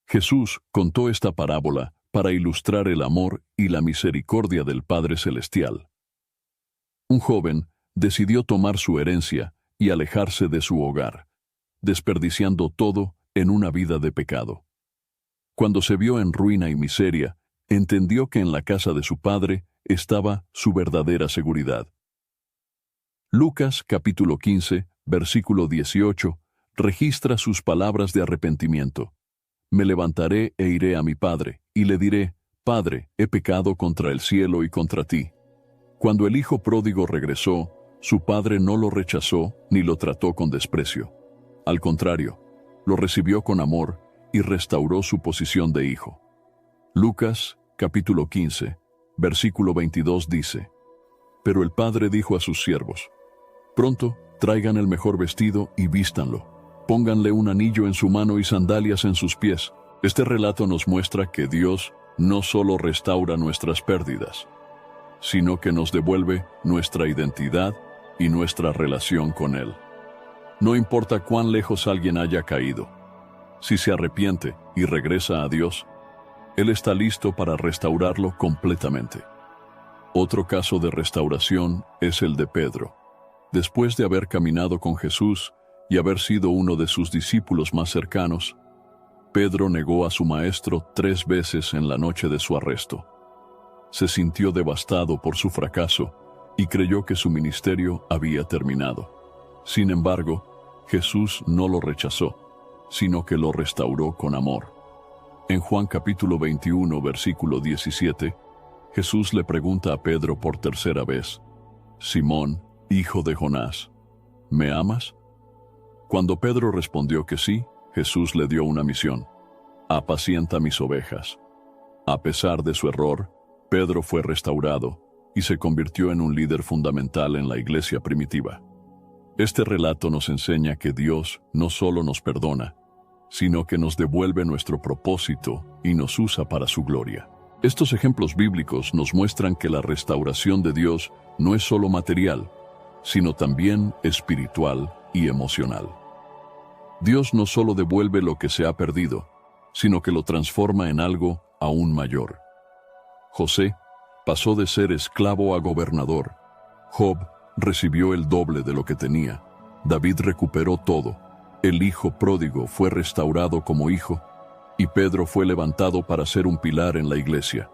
Jesús contó esta parábola para ilustrar el amor y la misericordia del Padre Celestial. Un joven decidió tomar su herencia y alejarse de su hogar, desperdiciando todo en una vida de pecado. Cuando se vio en ruina y miseria, entendió que en la casa de su padre estaba su verdadera seguridad. Lucas capítulo 15, versículo 18, registra sus palabras de arrepentimiento. «Me levantaré e iré a mi padre, y le diré: Padre, he pecado contra el cielo y contra ti». Cuando el hijo pródigo regresó, su padre no lo rechazó ni lo trató con desprecio. Al contrario, lo recibió con amor y restauró su posición de hijo. Lucas capítulo 15, versículo 22 dice: «Pero el padre dijo a sus siervos: Pronto, traigan el mejor vestido y vístanlo. Pónganle un anillo en su mano y sandalias en sus pies». Este relato nos muestra que Dios no solo restaura nuestras pérdidas, sino que nos devuelve nuestra identidad y nuestra relación con Él. No importa cuán lejos alguien haya caído, si se arrepiente y regresa a Dios, Él está listo para restaurarlo completamente. Otro caso de restauración es el de Pedro. Después de haber caminado con Jesús y haber sido uno de sus discípulos más cercanos, Pedro negó a su maestro 3 veces en la noche de su arresto. Se sintió devastado por su fracaso y creyó que su ministerio había terminado. Sin embargo, Jesús no lo rechazó, sino que lo restauró con amor. En Juan capítulo 21, versículo 17, Jesús le pregunta a Pedro por tercera vez: Simón, hijo de Jonás, ¿me amas? Cuando Pedro respondió que sí, Jesús le dio una misión: apacienta mis ovejas. A pesar de su error, Pedro fue restaurado y se convirtió en un líder fundamental en la iglesia primitiva. Este relato nos enseña que Dios no solo nos perdona, sino que nos devuelve nuestro propósito y nos usa para su gloria. Estos ejemplos bíblicos nos muestran que la restauración de Dios no es solo material, sino también espiritual y emocional. Dios no solo devuelve lo que se ha perdido, sino que lo transforma en algo aún mayor. José pasó de ser esclavo a gobernador. Job recibió el doble de lo que tenía. David recuperó todo. El hijo pródigo fue restaurado como hijo, y Pedro fue levantado para ser un pilar en la iglesia.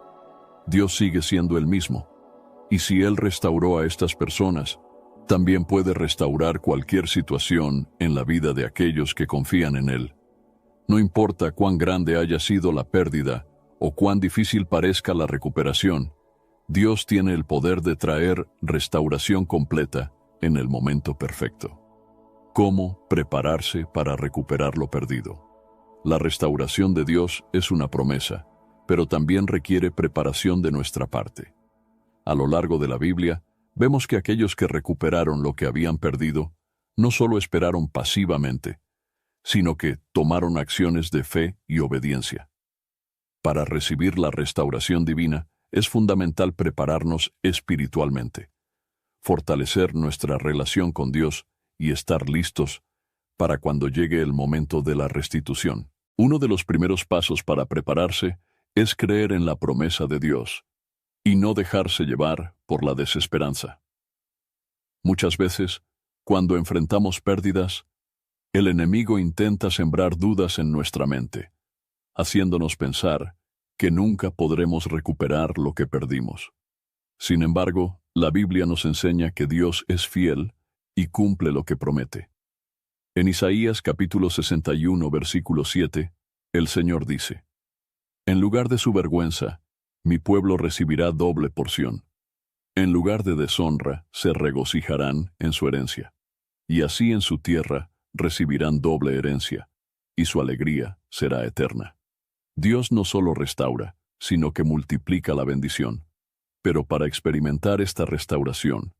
Dios sigue siendo el mismo, y si Él restauró a estas personas, también puede restaurar cualquier situación en la vida de aquellos que confían en Él. No importa cuán grande haya sido la pérdida o cuán difícil parezca la recuperación, Dios tiene el poder de traer restauración completa en el momento perfecto. ¿Cómo prepararse para recuperar lo perdido? La restauración de Dios es una promesa, pero también requiere preparación de nuestra parte. A lo largo de la Biblia, vemos que aquellos que recuperaron lo que habían perdido no solo esperaron pasivamente, sino que tomaron acciones de fe y obediencia. Para recibir la restauración divina, es fundamental prepararnos espiritualmente, fortalecer nuestra relación con Dios y estar listos para cuando llegue el momento de la restitución. Uno de los primeros pasos para prepararse es creer en la promesa de Dios y no dejarse llevar por la desesperanza. Muchas veces, cuando enfrentamos pérdidas, el enemigo intenta sembrar dudas en nuestra mente, haciéndonos pensar que nunca podremos recuperar lo que perdimos. Sin embargo, la Biblia nos enseña que Dios es fiel y cumple lo que promete. En Isaías capítulo 61, versículo 7, el Señor dice: En lugar de su vergüenza, mi pueblo recibirá doble porción. En lugar de deshonra, se regocijarán en su herencia. Y así en su tierra recibirán doble herencia, y su alegría será eterna. Dios no solo restaura, sino que multiplica la bendición. Pero para experimentar esta restauración,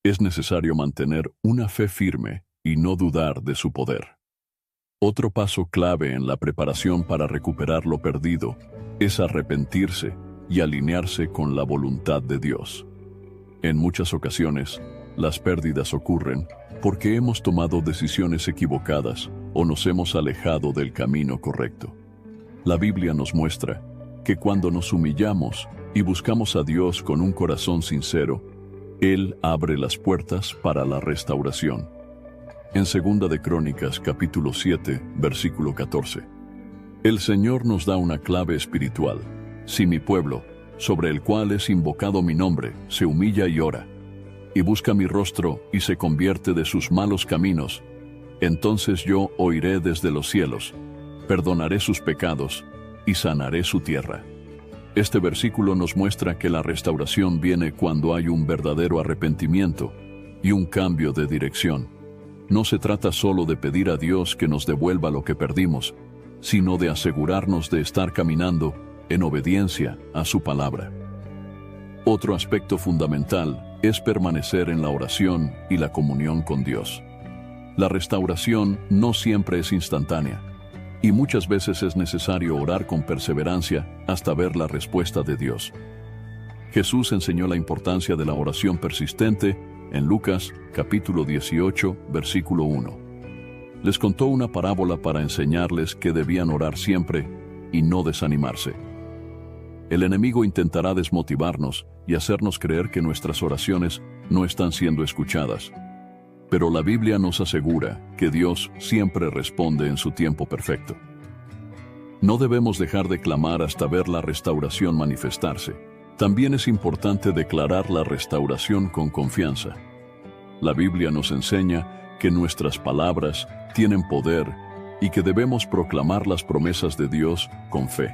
es necesario mantener una fe firme y no dudar de su poder. Otro paso clave en la preparación para recuperar lo perdido es arrepentirse y alinearse con la voluntad de Dios. En muchas ocasiones, las pérdidas ocurren porque hemos tomado decisiones equivocadas o nos hemos alejado del camino correcto. La Biblia nos muestra que cuando nos humillamos y buscamos a Dios con un corazón sincero, Él abre las puertas para la restauración. En 2 de Crónicas, capítulo 7, versículo 14. El Señor nos da una clave espiritual. Si mi pueblo, sobre el cual es invocado mi nombre, se humilla y ora, y busca mi rostro y se convierte de sus malos caminos, entonces yo oiré desde los cielos, perdonaré sus pecados y sanaré su tierra. Este versículo nos muestra que la restauración viene cuando hay un verdadero arrepentimiento y un cambio de dirección. No se trata solo de pedir a Dios que nos devuelva lo que perdimos, sino de asegurarnos de estar caminando en obediencia a su palabra. Otro aspecto fundamental es permanecer en la oración y la comunión con Dios. La restauración no siempre es instantánea, y muchas veces es necesario orar con perseverancia hasta ver la respuesta de Dios. Jesús enseñó la importancia de la oración persistente en Lucas capítulo 18, versículo 1. Les contó una parábola para enseñarles que debían orar siempre y no desanimarse. El enemigo intentará desmotivarnos y hacernos creer que nuestras oraciones no están siendo escuchadas. Pero la Biblia nos asegura que Dios siempre responde en su tiempo perfecto. No debemos dejar de clamar hasta ver la restauración manifestarse. También es importante declarar la restauración con confianza. La Biblia nos enseña que nuestras palabras tienen poder y que debemos proclamar las promesas de Dios con fe.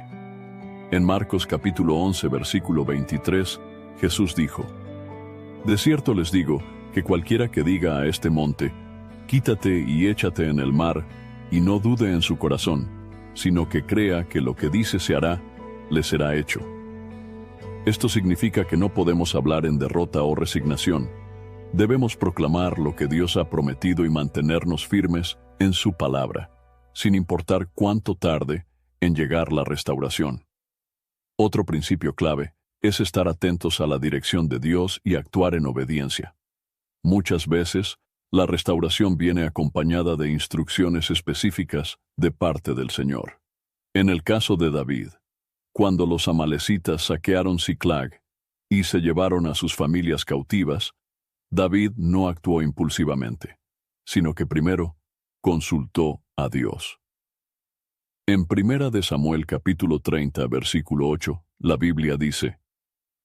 En Marcos capítulo 11, versículo 23, Jesús dijo: De cierto les digo que cualquiera que diga a este monte, quítate y échate en el mar, y no dude en su corazón, sino que crea que lo que dice se hará, le será hecho. Esto significa que no podemos hablar en derrota o resignación. Debemos proclamar lo que Dios ha prometido y mantenernos firmes en su palabra, sin importar cuánto tarde en llegar la restauración. Otro principio clave es estar atentos a la dirección de Dios y actuar en obediencia. Muchas veces, la restauración viene acompañada de instrucciones específicas de parte del Señor. En el caso de David, cuando los amalecitas saquearon Siclag y se llevaron a sus familias cautivas, David no actuó impulsivamente, sino que primero consultó a Dios. En 1 de Samuel capítulo 30, versículo 8, la Biblia dice: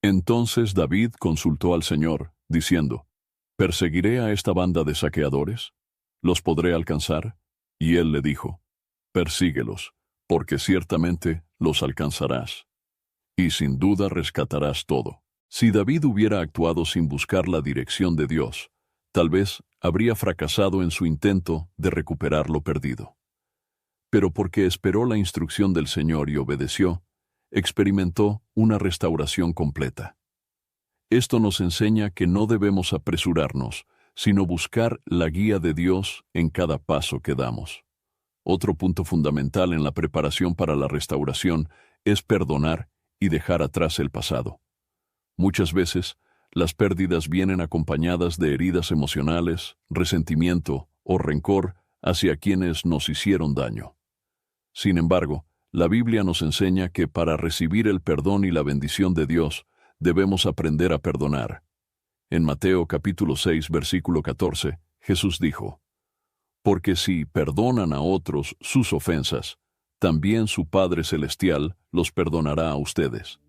Entonces David consultó al Señor, diciendo: ¿Perseguiré a esta banda de saqueadores? ¿Los podré alcanzar? Y él le dijo: Persíguelos, porque ciertamente los alcanzarás, y sin duda rescatarás todo. Si David hubiera actuado sin buscar la dirección de Dios, tal vez habría fracasado en su intento de recuperar lo perdido. Pero porque esperó la instrucción del Señor y obedeció, experimentó una restauración completa. Esto nos enseña que no debemos apresurarnos, sino buscar la guía de Dios en cada paso que damos. Otro punto fundamental en la preparación para la restauración es perdonar y dejar atrás el pasado. Muchas veces, las pérdidas vienen acompañadas de heridas emocionales, resentimiento o rencor hacia quienes nos hicieron daño. Sin embargo, la Biblia nos enseña que para recibir el perdón y la bendición de Dios, debemos aprender a perdonar. En Mateo capítulo 6, versículo 14, Jesús dijo: Porque si perdonan a otros sus ofensas, también su Padre Celestial los perdonará a ustedes.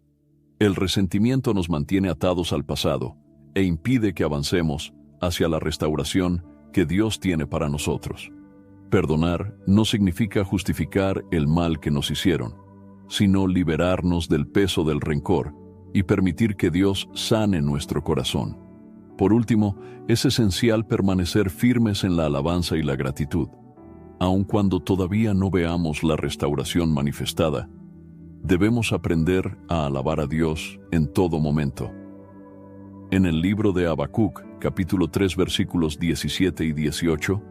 El resentimiento nos mantiene atados al pasado e impide que avancemos hacia la restauración que Dios tiene para nosotros. Perdonar no significa justificar el mal que nos hicieron, sino liberarnos del peso del rencor y permitir que Dios sane nuestro corazón. Por último, es esencial permanecer firmes en la alabanza y la gratitud. Aun cuando todavía no veamos la restauración manifestada, debemos aprender a alabar a Dios en todo momento. En el libro de Habacuc, capítulo 3, versículos 17 y 18,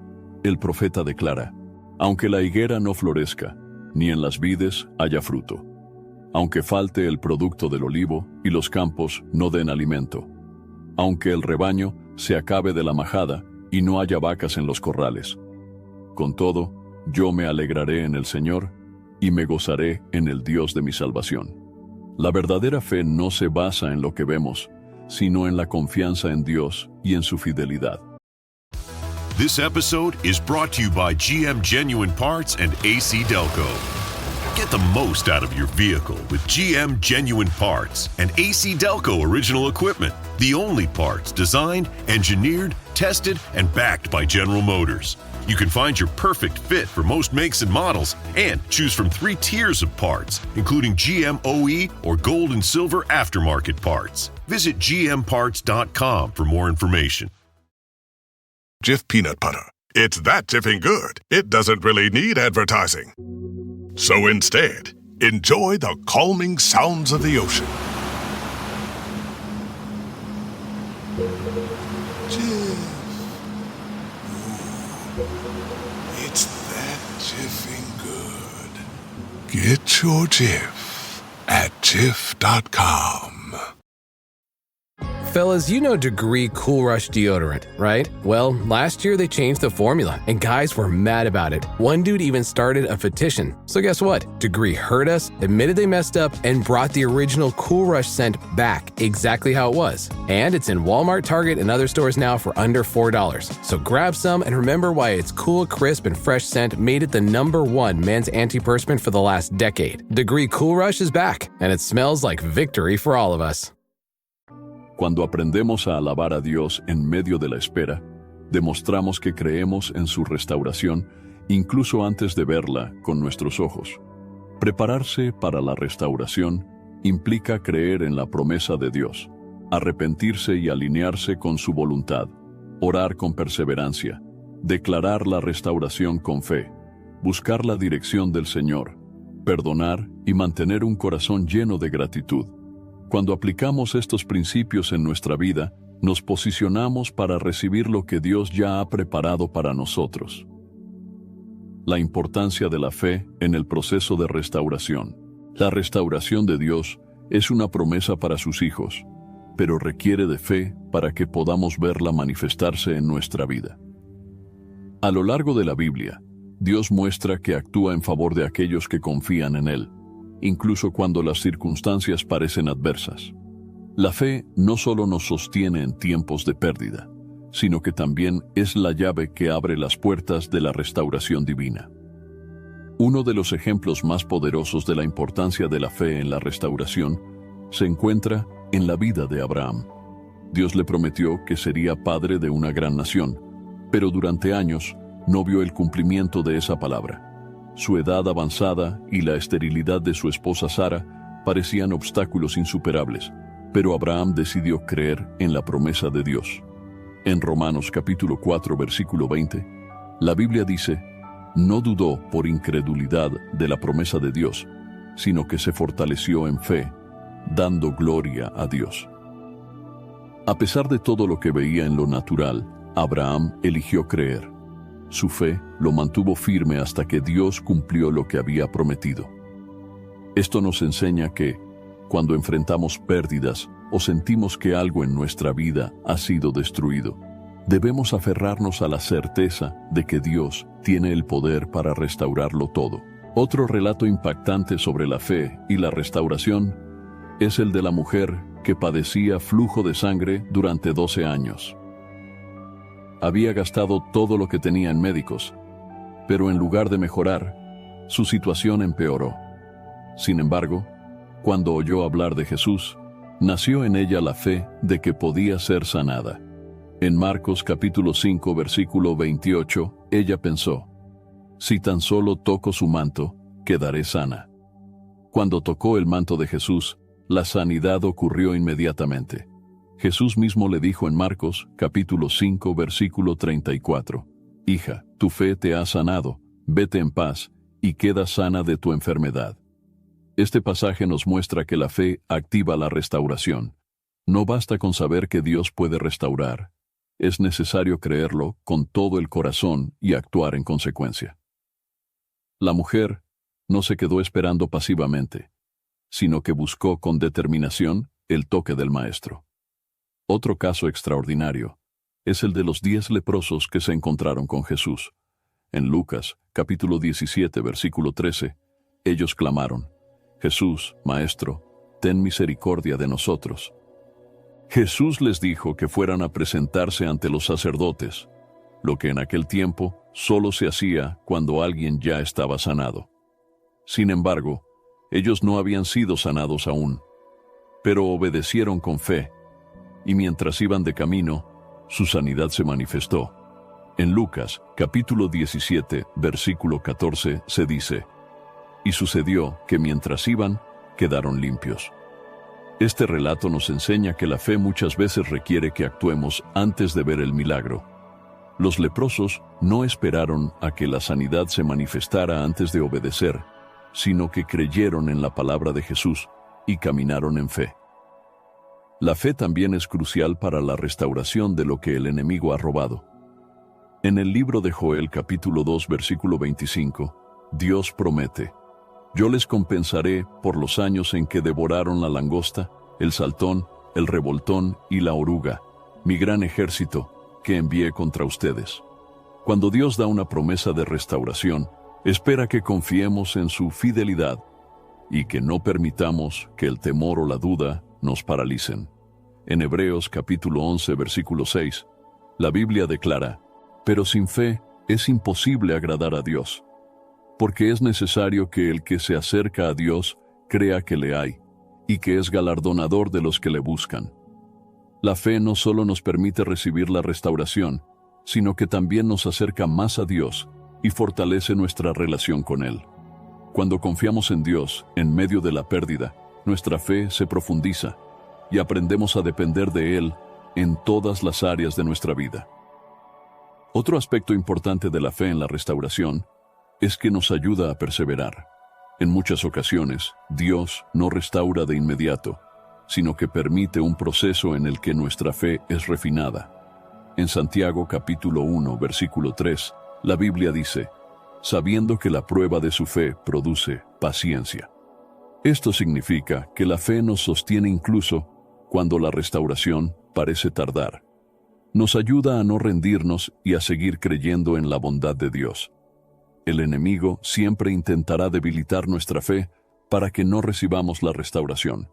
el profeta declara: Aunque la higuera no florezca, ni en las vides haya fruto, aunque falte el producto del olivo y los campos no den alimento, aunque el rebaño se acabe de la majada y no haya vacas en los corrales. Con todo, yo me alegraré en el Señor y me gozaré en el Dios de mi salvación. La verdadera fe no se basa en lo que vemos, sino en la confianza en Dios y en su fidelidad. This episode is brought to you by GM Genuine Parts and AC Delco. Get the most out of your vehicle with GM Genuine Parts and AC Delco original equipment. The only parts designed, engineered, tested, and backed by General Motors. You can find your perfect fit for most makes and models and choose from 3 tiers of parts, including GM OE or gold and silver aftermarket parts. Visit gmparts.com for more information. Jif peanut butter. It's that Jiffing good, it doesn't really need advertising. So instead, enjoy the calming sounds of the ocean. Jif. It's that Jiffing good. Get your Jif at Jif.com. Fellas, you know Degree Cool Rush deodorant, right? Well, last year they changed the formula, and guys were mad about it. One dude even started a petition. So guess what? Degree heard us, admitted they messed up, and brought the original Cool Rush scent back exactly how it was. And it's in Walmart, Target, and other stores now for under $4. So grab some and remember why its cool, crisp, and fresh scent made it the #1 men's antiperspirant for the last decade. Degree Cool Rush is back, and it smells like victory for all of us. Cuando aprendemos a alabar a Dios en medio de la espera, demostramos que creemos en su restauración incluso antes de verla con nuestros ojos. Prepararse para la restauración implica creer en la promesa de Dios, arrepentirse y alinearse con su voluntad, orar con perseverancia, declarar la restauración con fe, buscar la dirección del Señor, perdonar y mantener un corazón lleno de gratitud. Cuando aplicamos estos principios en nuestra vida, nos posicionamos para recibir lo que Dios ya ha preparado para nosotros. La importancia de la fe en el proceso de restauración. La restauración de Dios es una promesa para sus hijos, pero requiere de fe para que podamos verla manifestarse en nuestra vida. A lo largo de la Biblia, Dios muestra que actúa en favor de aquellos que confían en Él, incluso cuando las circunstancias parecen adversas. La fe no solo nos sostiene en tiempos de pérdida, sino que también es la llave que abre las puertas de la restauración divina. Uno de los ejemplos más poderosos de la importancia de la fe en la restauración se encuentra en la vida de Abraham. Dios le prometió que sería padre de una gran nación, pero durante años no vio el cumplimiento de esa palabra. Su edad avanzada y la esterilidad de su esposa Sara parecían obstáculos insuperables, pero Abraham decidió creer en la promesa de Dios. En Romanos capítulo 4, versículo 20, la Biblia dice, no dudó por incredulidad de la promesa de Dios, sino que se fortaleció en fe, dando gloria a Dios. A pesar de todo lo que veía en lo natural, Abraham eligió creer. Su fe lo mantuvo firme hasta que Dios cumplió lo que había prometido. Esto nos enseña que, cuando enfrentamos pérdidas o sentimos que algo en nuestra vida ha sido destruido, debemos aferrarnos a la certeza de que Dios tiene el poder para restaurarlo todo. Otro relato impactante sobre la fe y la restauración es el de la mujer que padecía flujo de sangre durante 12 años. Había gastado todo lo que tenía en médicos, pero en lugar de mejorar, su situación empeoró. Sin embargo, cuando oyó hablar de Jesús, nació en ella la fe de que podía ser sanada. En Marcos capítulo 5, versículo 28, ella pensó, si tan solo toco su manto, quedaré sana. Cuando tocó el manto de Jesús, la sanidad ocurrió inmediatamente. Jesús mismo le dijo en Marcos, capítulo 5, versículo 34, hija, tu fe te ha sanado, vete en paz, y queda sana de tu enfermedad. Este pasaje nos muestra que la fe activa la restauración. No basta con saber que Dios puede restaurar. Es necesario creerlo con todo el corazón y actuar en consecuencia. La mujer no se quedó esperando pasivamente, sino que buscó con determinación el toque del Maestro. Otro caso extraordinario es el de los 10 leprosos que se encontraron con Jesús. En Lucas, capítulo 17, versículo 13, ellos clamaron, Jesús, Maestro, ten misericordia de nosotros. Jesús les dijo que fueran a presentarse ante los sacerdotes, lo que en aquel tiempo solo se hacía cuando alguien ya estaba sanado. Sin embargo, ellos no habían sido sanados aún, pero obedecieron con fe, y mientras iban de camino, su sanidad se manifestó. En Lucas, capítulo 17, versículo 14, se dice, y sucedió que mientras iban, quedaron limpios. Este relato nos enseña que la fe muchas veces requiere que actuemos antes de ver el milagro. Los leprosos no esperaron a que la sanidad se manifestara antes de obedecer, sino que creyeron en la palabra de Jesús y caminaron en fe. La fe también es crucial para la restauración de lo que el enemigo ha robado. En el libro de Joel capítulo 2 versículo 25, Dios promete, yo les compensaré por los años en que devoraron la langosta, el saltón el revoltón y la oruga, mi gran ejército que envié contra ustedes. Cuando Dios da una promesa de restauración, espera que confiemos en su fidelidad y que no permitamos que el temor o la duda nos paralicen. En Hebreos capítulo 11, versículo 6, la Biblia declara: pero sin fe es imposible agradar a Dios, porque es necesario que el que se acerca a Dios crea que le hay, y que es galardonador de los que le buscan. La fe no solo nos permite recibir la restauración, sino que también nos acerca más a Dios y fortalece nuestra relación con Él. Cuando confiamos en Dios en medio de la pérdida, nuestra fe se profundiza y aprendemos a depender de Él en todas las áreas de nuestra vida. Otro aspecto importante de la fe en la restauración es que nos ayuda a perseverar. En muchas ocasiones, Dios no restaura de inmediato, sino que permite un proceso en el que nuestra fe es refinada. En Santiago capítulo 1, versículo 3, la Biblia dice: sabiendo que la prueba de su fe produce paciencia. Esto significa que la fe nos sostiene incluso cuando la restauración parece tardar. Nos ayuda a no rendirnos y a seguir creyendo en la bondad de Dios. El enemigo siempre intentará debilitar nuestra fe para que no recibamos la restauración.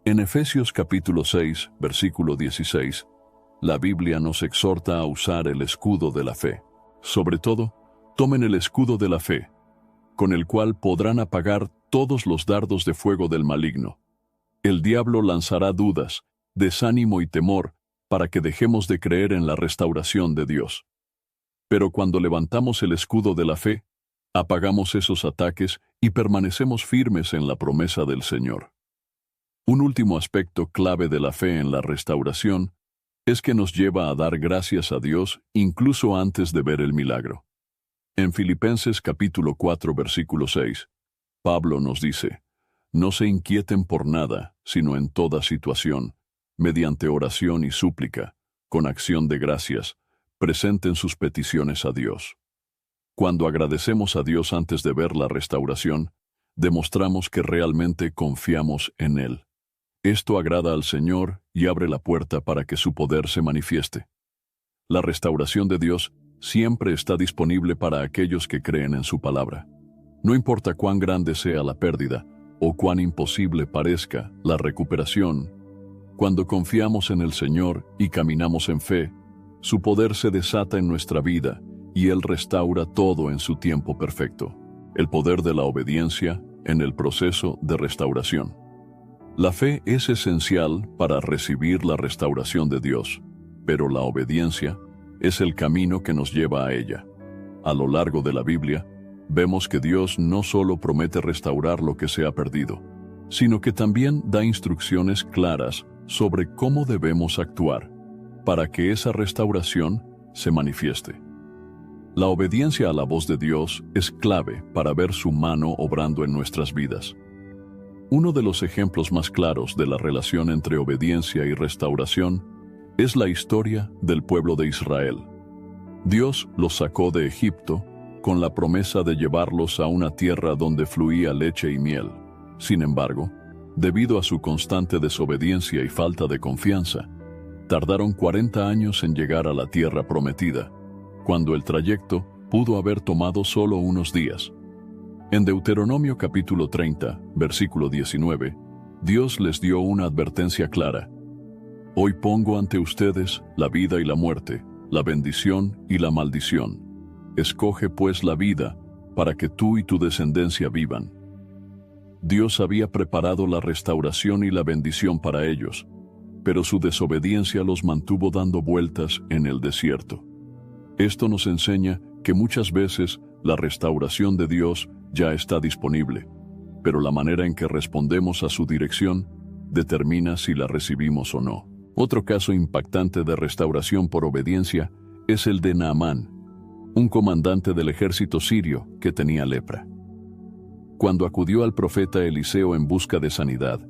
En Efesios capítulo 6, versículo 16, la Biblia nos exhorta a usar el escudo de la fe. Sobre todo, tomen el escudo de la fe, con el cual podrán apagar todos los dardos de fuego del maligno. El diablo lanzará dudas, desánimo y temor para que dejemos de creer en la restauración de Dios. Pero cuando levantamos el escudo de la fe, apagamos esos ataques y permanecemos firmes en la promesa del Señor. Un último aspecto clave de la fe en la restauración es que nos lleva a dar gracias a Dios incluso antes de ver el milagro. En Filipenses capítulo 4, versículo 6, Pablo nos dice: no se inquieten por nada, sino en toda situación, mediante oración y súplica, con acción de gracias, presenten sus peticiones a Dios. Cuando agradecemos a Dios antes de ver la restauración, demostramos que realmente confiamos en Él. Esto agrada al Señor y abre la puerta para que su poder se manifieste. La restauración de Dios siempre está disponible para aquellos que creen en su palabra. No importa cuán grande sea la pérdida o cuán imposible parezca la recuperación, cuando confiamos en el Señor y caminamos en fe, su poder se desata en nuestra vida y Él restaura todo en su tiempo perfecto. El poder de la obediencia en el proceso de restauración. La fe es esencial para recibir la restauración de Dios, pero la obediencia es el camino que nos lleva a ella. A lo largo de la Biblia, vemos que Dios no solo promete restaurar lo que se ha perdido, sino que también da instrucciones claras sobre cómo debemos actuar para que esa restauración se manifieste. La obediencia a la voz de Dios es clave para ver su mano obrando en nuestras vidas. Uno de los ejemplos más claros de la relación entre obediencia y restauración es la historia del pueblo de Israel. Dios los sacó de Egipto con la promesa de llevarlos a una tierra donde fluía leche y miel. Sin embargo, debido a su constante desobediencia y falta de confianza, tardaron 40 años en llegar a la tierra prometida, cuando el trayecto pudo haber tomado solo unos días. En Deuteronomio capítulo 30, versículo 19, Dios les dio una advertencia clara. Hoy pongo ante ustedes la vida y la muerte, la bendición y la maldición. Escoge pues la vida, para que tú y tu descendencia vivan. Dios había preparado la restauración y la bendición para ellos, pero su desobediencia los mantuvo dando vueltas en el desierto. Esto nos enseña que muchas veces la restauración de Dios ya está disponible, pero la manera en que respondemos a su dirección determina si la recibimos o no. Otro caso impactante de restauración por obediencia es el de Naamán, un comandante del ejército sirio que tenía lepra. Cuando acudió al profeta Eliseo en busca de sanidad,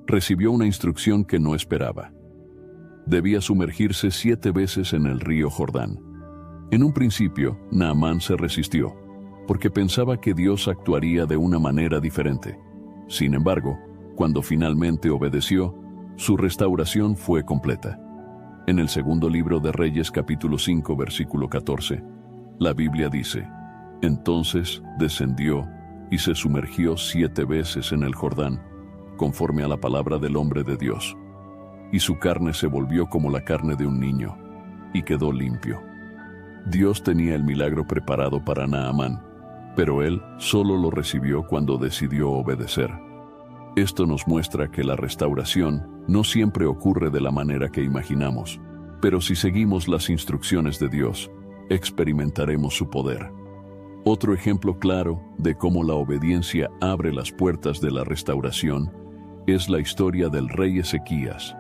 recibió una instrucción que no esperaba. Debía sumergirse 7 veces en el río Jordán. En un principio, Naamán se resistió, porque pensaba que Dios actuaría de una manera diferente. Sin embargo, cuando finalmente obedeció, Su restauración fue completa. En el segundo libro de Reyes, capítulo 5, versículo 14, la Biblia dice: Entonces descendió y se sumergió 7 veces en el Jordán, conforme a la palabra del hombre de Dios. Y su carne se volvió como la carne de un niño, y quedó limpio. Dios tenía el milagro preparado para Naamán, pero él solo lo recibió cuando decidió obedecer. Esto nos muestra que la restauración no siempre ocurre de la manera que imaginamos, pero si seguimos las instrucciones de Dios, experimentaremos su poder. Otro ejemplo claro de cómo la obediencia abre las puertas de la restauración es la historia del rey Ezequías.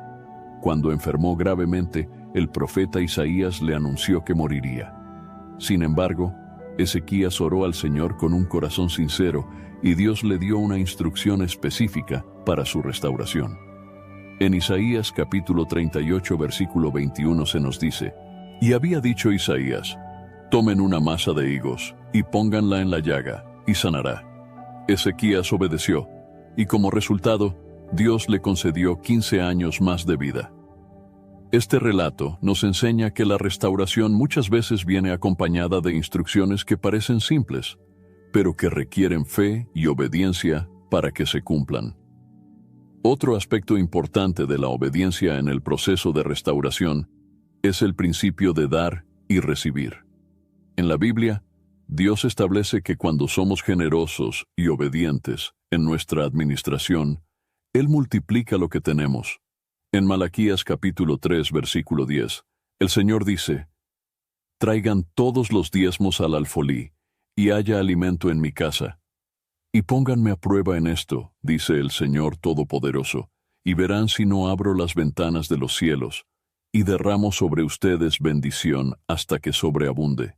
Cuando enfermó gravemente, el profeta Isaías le anunció que moriría. Sin embargo, Ezequías oró al Señor con un corazón sincero y Dios le dio una instrucción específica para su restauración. En Isaías capítulo 38 versículo 21 se nos dice: Y había dicho Isaías: Tomen una masa de higos y pónganla en la llaga y sanará. Ezequías obedeció y como resultado Dios le concedió 15 años más de vida. Este relato nos enseña que la restauración muchas veces viene acompañada de instrucciones que parecen simples, pero que requieren fe y obediencia para que se cumplan. Otro aspecto importante de la obediencia en el proceso de restauración es el principio de dar y recibir. En la Biblia, Dios establece que cuando somos generosos y obedientes en nuestra administración, Él multiplica lo que tenemos. En Malaquías capítulo 3, versículo 10, el Señor dice: Traigan todos los diezmos al alfolí, y haya alimento en mi casa. Y pónganme a prueba en esto, dice el Señor Todopoderoso, y verán si no abro las ventanas de los cielos, y derramo sobre ustedes bendición hasta que sobreabunde.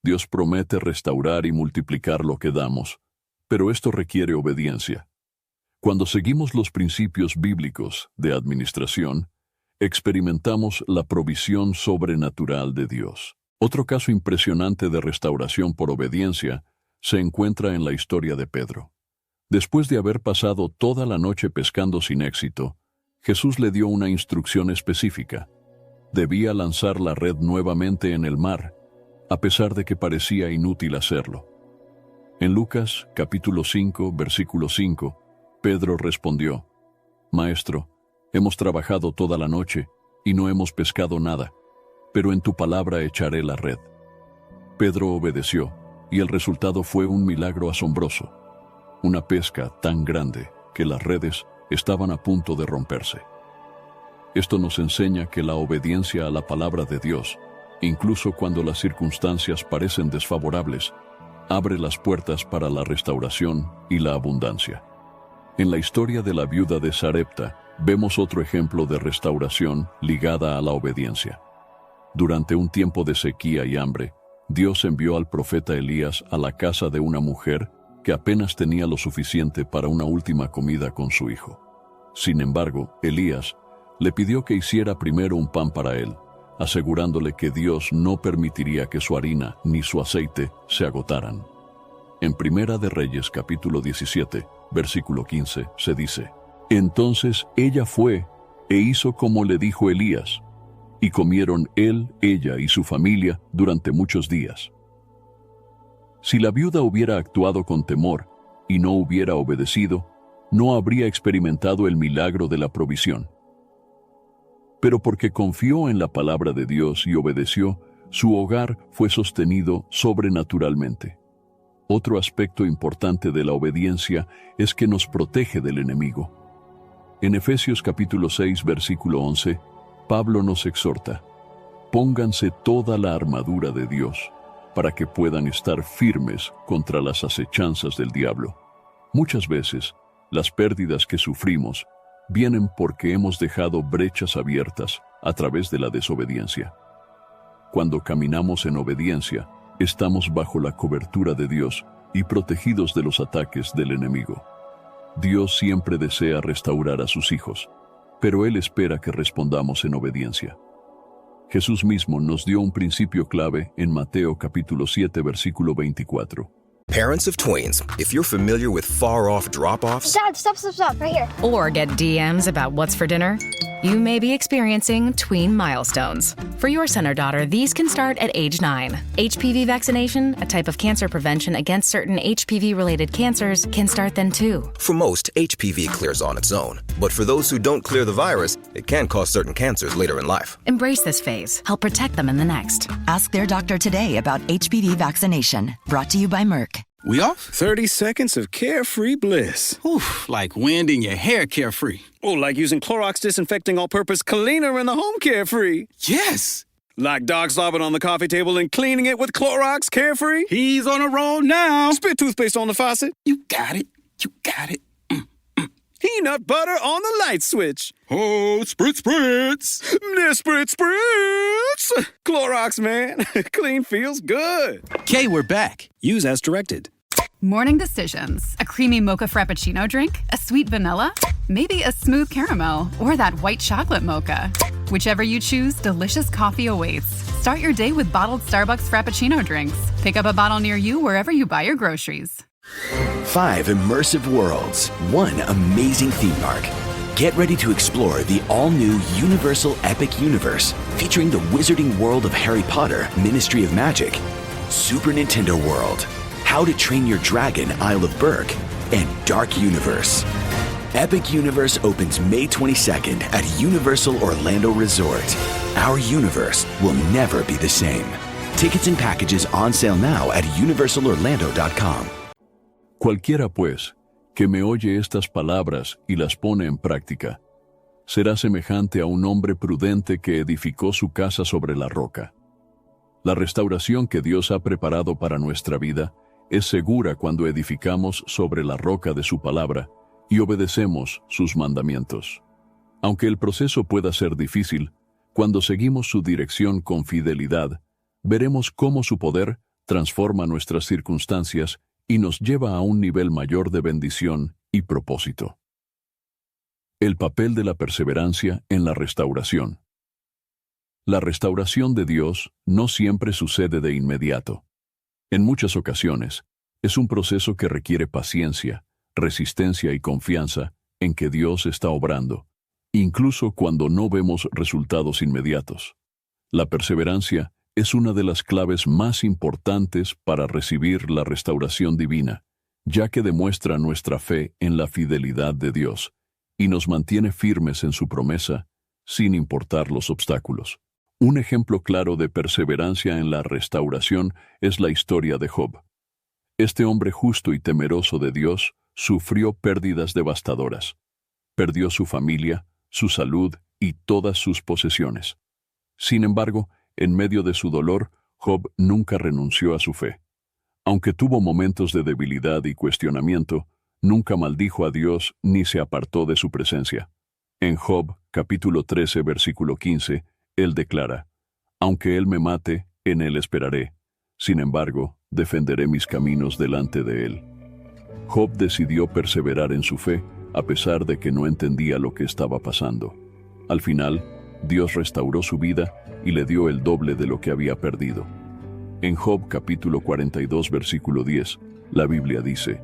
Dios promete restaurar y multiplicar lo que damos, pero esto requiere obediencia. Cuando seguimos los principios bíblicos de administración, experimentamos la provisión sobrenatural de Dios. Otro caso impresionante de restauración por obediencia se encuentra en la historia de Pedro. Después de haber pasado toda la noche pescando sin éxito, Jesús le dio una instrucción específica. Debía lanzar la red nuevamente en el mar, a pesar de que parecía inútil hacerlo. En Lucas capítulo 5, versículo 5, Pedro respondió: Maestro, hemos trabajado toda la noche y no hemos pescado nada, pero en tu palabra echaré la red. Pedro obedeció, y el resultado fue un milagro asombroso. Una pesca tan grande que las redes estaban a punto de romperse. Esto nos enseña que la obediencia a la palabra de Dios, incluso cuando las circunstancias parecen desfavorables, abre las puertas para la restauración y la abundancia. En la historia de la viuda de Sarepta, vemos otro ejemplo de restauración ligada a la obediencia. Durante un tiempo de sequía y hambre, Dios envió al profeta Elías a la casa de una mujer que apenas tenía lo suficiente para una última comida con su hijo. Sin embargo, Elías le pidió que hiciera primero un pan para él, asegurándole que Dios no permitiría que su harina ni su aceite se agotaran. En Primera de Reyes capítulo 17, versículo 15, se dice: Entonces ella fue e hizo como le dijo Elías, y comieron él, ella y su familia durante muchos días. Si la viuda hubiera actuado con temor y no hubiera obedecido, no habría experimentado el milagro de la provisión. Pero porque confió en la palabra de Dios y obedeció, su hogar fue sostenido sobrenaturalmente. Otro aspecto importante de la obediencia es que nos protege del enemigo. En Efesios capítulo 6, versículo 11, Pablo nos exhorta: Pónganse toda la armadura de Dios, para que puedan estar firmes contra las acechanzas del diablo. Muchas veces, las pérdidas que sufrimos vienen porque hemos dejado brechas abiertas a través de la desobediencia. Cuando caminamos en obediencia, estamos bajo la cobertura de Dios y protegidos de los ataques del enemigo. Dios siempre desea restaurar a sus hijos, pero Él espera que respondamos en obediencia. Jesús mismo nos dio un principio clave en Mateo capítulo 7, versículo 24. Parents of twins, if you're familiar with far-off drop-offs... Dad, stop, right here. Or get DMs about what's for dinner, you may be experiencing tween milestones. For your son or daughter, these can start at age 9. HPV vaccination, a type of cancer prevention against certain HPV-related cancers, can start then too. For most, HPV clears on its own. But for those who don't clear the virus, it can cause certain cancers later in life. Embrace this phase. Help protect them in the next. Ask their doctor today about HPV vaccination. Brought to you by Merck. We off? 30 seconds of carefree bliss. Oof, like winding your hair carefree. Oh, like using Clorox Disinfecting All-Purpose Cleaner in the home carefree. Yes! Like dog slobbing on the coffee table and cleaning it with Clorox Carefree. He's on a roll now. Spit toothpaste on the faucet. You got it. You got it. Peanut butter on the light switch. Oh, spritz, spritz. Spritz, spritz. Clorox, man. Clean feels good. Okay, we're back. Use as directed. Morning decisions. A creamy mocha frappuccino drink? A sweet vanilla? Maybe a smooth caramel? Or that white chocolate mocha? Whichever you choose, delicious coffee awaits. Start your day with bottled Starbucks Frappuccino drinks. Pick up a bottle near you wherever you buy your groceries. 5 immersive worlds, 1 amazing theme park. Get ready to explore the all-new Universal Epic Universe, featuring the wizarding world of Harry Potter, Ministry of Magic, Super Nintendo World, How to Train Your Dragon, Isle of Berk, and Dark Universe. Epic Universe opens May 22nd at Universal Orlando Resort. Our universe will never be the same. Tickets and packages on sale now at universalorlando.com. Cualquiera, pues, que me oye estas palabras y las pone en práctica, será semejante a un hombre prudente que edificó su casa sobre la roca. La restauración que Dios ha preparado para nuestra vida es segura cuando edificamos sobre la roca de su palabra y obedecemos sus mandamientos. Aunque el proceso pueda ser difícil, cuando seguimos su dirección con fidelidad, veremos cómo su poder transforma nuestras circunstancias y nos lleva a un nivel mayor de bendición y propósito. El papel de la perseverancia en la restauración. La restauración de Dios no siempre sucede de inmediato. En muchas ocasiones, es un proceso que requiere paciencia, resistencia y confianza en que Dios está obrando, incluso cuando no vemos resultados inmediatos. La perseverancia es una de las claves más importantes para recibir la restauración divina, ya que demuestra nuestra fe en la fidelidad de Dios y nos mantiene firmes en su promesa, sin importar los obstáculos. Un ejemplo claro de perseverancia en la restauración es la historia de Job. Este hombre justo y temeroso de Dios sufrió pérdidas devastadoras. Perdió su familia, su salud y todas sus posesiones. Sin embargo, en medio de su dolor, Job nunca renunció a su fe. Aunque tuvo momentos de debilidad y cuestionamiento, nunca maldijo a Dios ni se apartó de su presencia. En Job, capítulo 13, versículo 15, él declara: «Aunque él me mate, en él esperaré. Sin embargo, defenderé mis caminos delante de él». Job decidió perseverar en su fe, a pesar de que no entendía lo que estaba pasando. Al final, Dios restauró su vida y le dio el doble de lo que había perdido. En Job capítulo 42 versículo 10, la Biblia dice: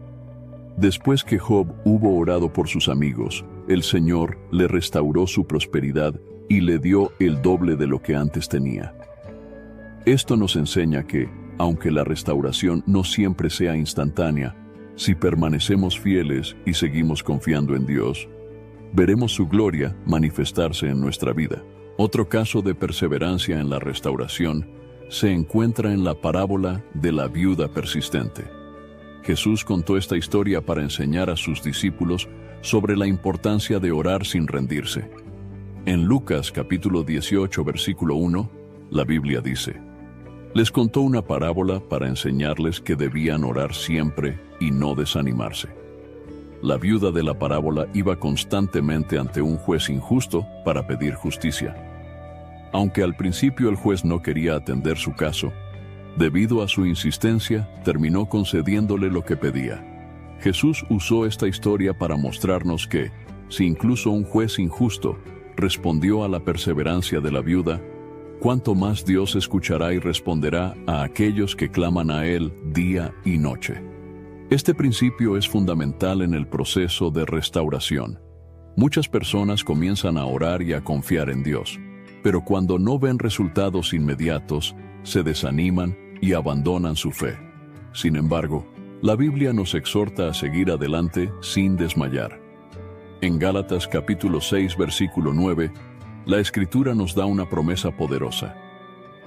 «Después que Job hubo orado por sus amigos, el Señor le restauró su prosperidad y le dio el doble de lo que antes tenía». Esto nos enseña que, aunque la restauración no siempre sea instantánea, si permanecemos fieles y seguimos confiando en Dios, veremos su gloria manifestarse en nuestra vida. Otro caso de perseverancia en la restauración se encuentra en la parábola de la viuda persistente. Jesús contó esta historia para enseñar a sus discípulos sobre la importancia de orar sin rendirse. En Lucas capítulo 18 versículo 1, la Biblia dice: «Les contó una parábola para enseñarles que debían orar siempre y no desanimarse. La viuda de la parábola iba constantemente ante un juez injusto para pedir justicia. Aunque al principio el juez no quería atender su caso, debido a su insistencia, terminó concediéndole lo que pedía. Jesús usó esta historia para mostrarnos que, si incluso un juez injusto respondió a la perseverancia de la viuda, cuánto más Dios escuchará y responderá a aquellos que claman a Él día y noche. Este principio es fundamental en el proceso de restauración. Muchas personas comienzan a orar y a confiar en Dios, pero cuando no ven resultados inmediatos, se desaniman y abandonan su fe. Sin embargo, la Biblia nos exhorta a seguir adelante sin desmayar. En Gálatas capítulo 6, versículo 9, la Escritura nos da una promesa poderosa.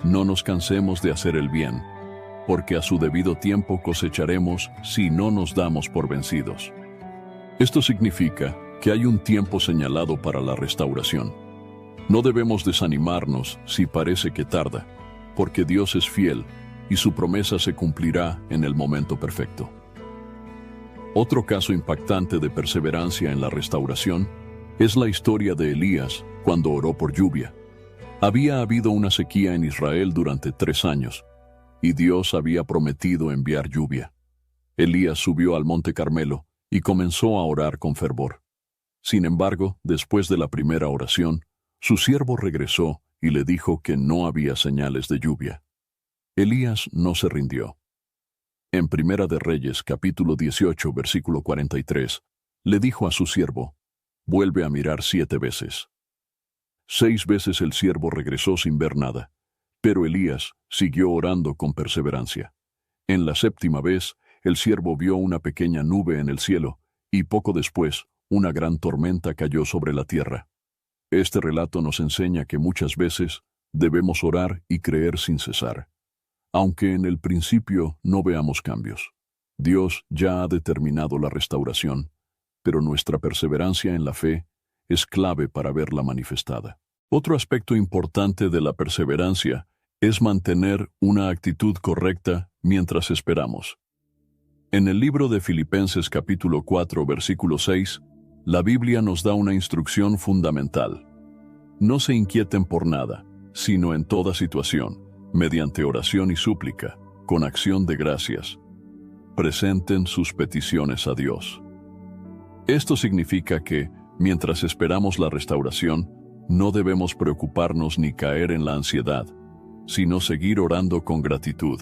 No nos cansemos de hacer el bien, porque a su debido tiempo cosecharemos si no nos damos por vencidos. Esto significa que hay un tiempo señalado para la restauración. No debemos desanimarnos si parece que tarda, porque Dios es fiel y su promesa se cumplirá en el momento perfecto. Otro caso impactante de perseverancia en la restauración es la historia de Elías cuando oró por lluvia. Había habido una sequía en Israel durante 3 años, y Dios había prometido enviar lluvia. Elías subió al monte Carmelo y comenzó a orar con fervor. Sin embargo, después de la primera oración, su siervo regresó y le dijo que no había señales de lluvia. Elías no se rindió. En Primera de Reyes, capítulo 18, versículo 43, le dijo a su siervo: «Vuelve a mirar 7 veces». 6 veces el siervo regresó sin ver nada, pero Elías siguió orando con perseverancia. En la 7ª vez, el siervo vio una pequeña nube en el cielo, y poco después, una gran tormenta cayó sobre la tierra. Este relato nos enseña que muchas veces debemos orar y creer sin cesar. Aunque en el principio no veamos cambios, Dios ya ha determinado la restauración, pero nuestra perseverancia en la fe es clave para verla manifestada. Otro aspecto importante de la perseverancia es mantener una actitud correcta mientras esperamos. En el libro de Filipenses capítulo 4, versículo 6, la Biblia nos da una instrucción fundamental. No se inquieten por nada, sino en toda situación, mediante oración y súplica, con acción de gracias, presenten sus peticiones a Dios. Esto significa que, mientras esperamos la restauración, no debemos preocuparnos ni caer en la ansiedad, sino seguir orando con gratitud.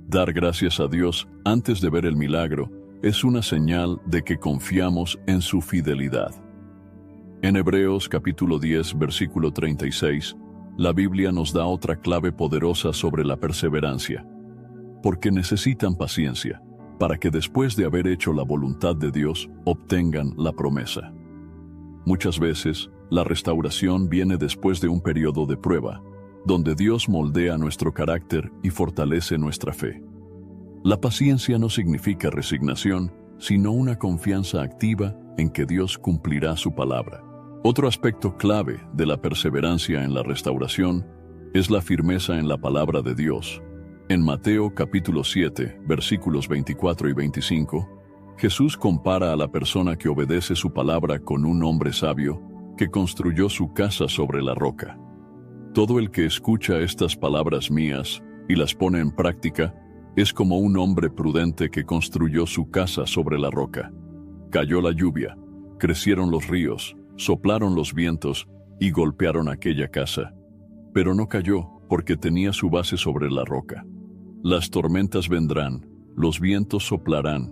Dar gracias a Dios antes de ver el milagro es una señal de que confiamos en su fidelidad. En Hebreos capítulo 10, versículo 36, la Biblia nos da otra clave poderosa sobre la perseverancia. Porque necesitan paciencia, para que después de haber hecho la voluntad de Dios, obtengan la promesa. Muchas veces, la restauración viene después de un periodo de prueba, donde Dios moldea nuestro carácter y fortalece nuestra fe. La paciencia no significa resignación, sino una confianza activa en que Dios cumplirá su palabra. Otro aspecto clave de la perseverancia en la restauración es la firmeza en la palabra de Dios. En Mateo capítulo 7, versículos 24 y 25, Jesús compara a la persona que obedece su palabra con un hombre sabio que construyó su casa sobre la roca. Todo el que escucha estas palabras mías y las pone en práctica es como un hombre prudente que construyó su casa sobre la roca. Cayó la lluvia, crecieron los ríos, soplaron los vientos y golpearon aquella casa. Pero no cayó porque tenía su base sobre la roca. Las tormentas vendrán, los vientos soplarán,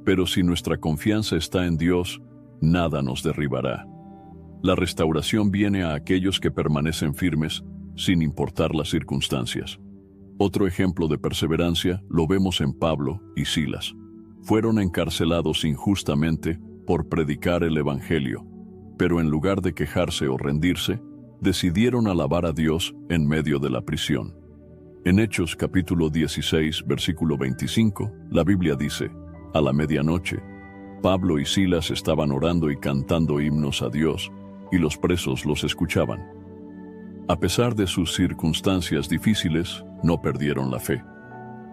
pero si nuestra confianza está en Dios, nada nos derribará. La restauración viene a aquellos que permanecen firmes sin importar las circunstancias. Otro ejemplo de perseverancia lo vemos en Pablo y Silas. Fueron encarcelados injustamente por predicar el Evangelio, pero en lugar de quejarse o rendirse, decidieron alabar a Dios en medio de la prisión. En Hechos capítulo 16, versículo 25, la Biblia dice: a la medianoche, Pablo y Silas estaban orando y cantando himnos a Dios, y los presos los escuchaban. A pesar de sus circunstancias difíciles, no perdieron la fe.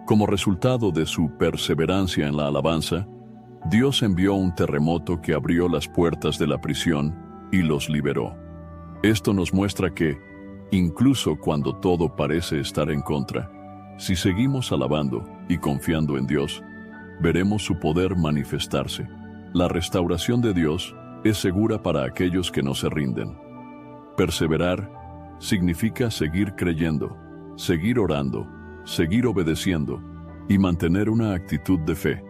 Como resultado de su perseverancia en la alabanza, Dios envió un terremoto que abrió las puertas de la prisión y los liberó. Esto nos muestra que, incluso cuando todo parece estar en contra, si seguimos alabando y confiando en Dios, veremos su poder manifestarse. La restauración de Dios es segura para aquellos que no se rinden. Perseverar significa seguir creyendo, seguir orando, seguir obedeciendo y mantener una actitud de fe,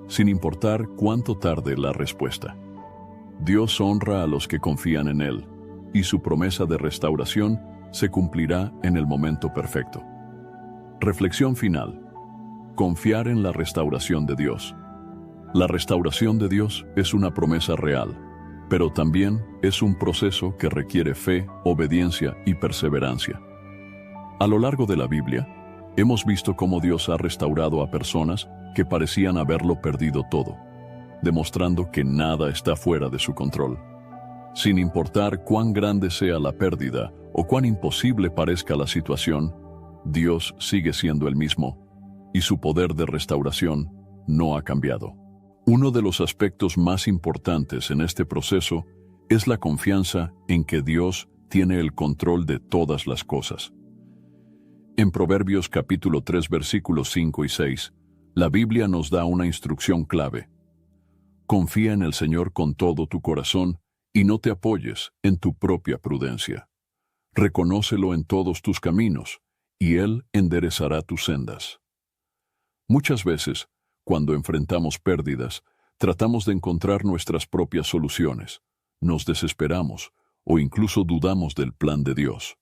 sin importar cuánto tarde la respuesta. Dios honra a los que confían en Él, y su promesa de restauración se cumplirá en el momento perfecto. Reflexión final. Confiar en la restauración de Dios. La restauración de Dios es una promesa real, pero también es un proceso que requiere fe, obediencia y perseverancia. A lo largo de la Biblia, hemos visto cómo Dios ha restaurado a personas que parecían haberlo perdido todo, demostrando que nada está fuera de su control. Sin importar cuán grande sea la pérdida o cuán imposible parezca la situación, Dios sigue siendo el mismo, y su poder de restauración no ha cambiado. Uno de los aspectos más importantes en este proceso es la confianza en que Dios tiene el control de todas las cosas. En Proverbios capítulo 3 versículos 5 y 6, la Biblia nos da una instrucción clave. Confía en el Señor con todo tu corazón y no te apoyes en tu propia prudencia. Reconócelo en todos tus caminos, y Él enderezará tus sendas. Muchas veces, cuando enfrentamos pérdidas, tratamos de encontrar nuestras propias soluciones, nos desesperamos o incluso dudamos del plan de Dios.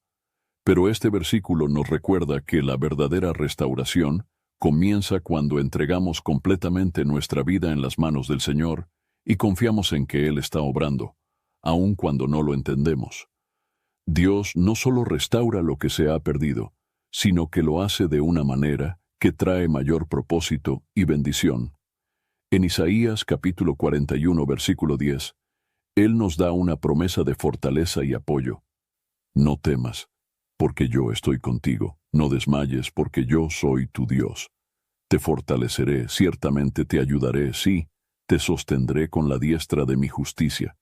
Pero este versículo nos recuerda que la verdadera restauración comienza cuando entregamos completamente nuestra vida en las manos del Señor y confiamos en que Él está obrando, aun cuando no lo entendemos. Dios no solo restaura lo que se ha perdido, sino que lo hace de una manera que trae mayor propósito y bendición. En Isaías capítulo 41 versículo 10, Él nos da una promesa de fortaleza y apoyo. No temas, porque yo estoy contigo. No desmayes, porque yo soy tu Dios. Te fortaleceré, ciertamente te ayudaré, sí, te sostendré con la diestra de mi justicia.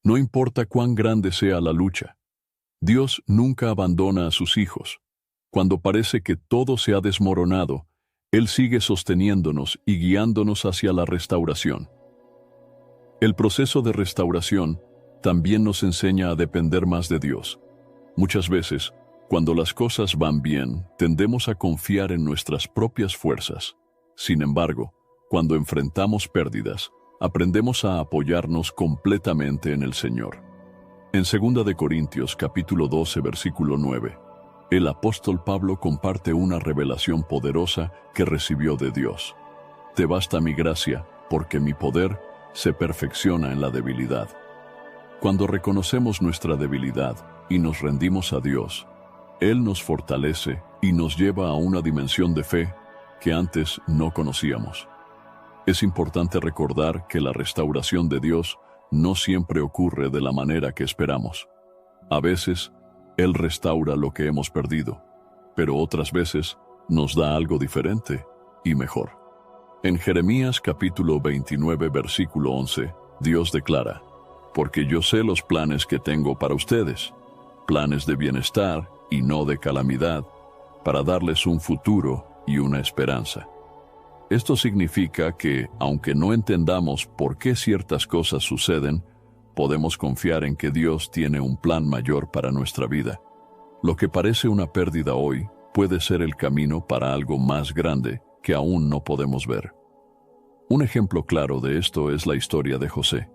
No importa cuán grande sea la lucha, Dios nunca abandona a sus hijos. Cuando parece que todo se ha desmoronado, Él sigue sosteniéndonos y guiándonos hacia la restauración. El proceso de restauración también nos enseña a depender más de Dios. Muchas veces, cuando las cosas van bien, tendemos a confiar en nuestras propias fuerzas. Sin embargo, cuando enfrentamos pérdidas, aprendemos a apoyarnos completamente en el Señor. En 2 de Corintios capítulo 12 versículo 9, el apóstol Pablo comparte una revelación poderosa que recibió de Dios. Te basta mi gracia, porque mi poder se perfecciona en la debilidad. Cuando reconocemos nuestra debilidad y nos rendimos a Dios, Él nos fortalece y nos lleva a una dimensión de fe que antes no conocíamos. Es importante recordar que la restauración de Dios no siempre ocurre de la manera que esperamos. A veces, Él restaura lo que hemos perdido, pero otras veces nos da algo diferente y mejor. En Jeremías capítulo 29 versículo 11, Dios declara, porque yo sé los planes que tengo para ustedes, planes de bienestar y no de calamidad, para darles un futuro y una esperanza. Esto significa que, aunque no entendamos por qué ciertas cosas suceden, podemos confiar en que Dios tiene un plan mayor para nuestra vida. Lo que parece una pérdida hoy puede ser el camino para algo más grande que aún no podemos ver. Un ejemplo claro de esto es la historia de José.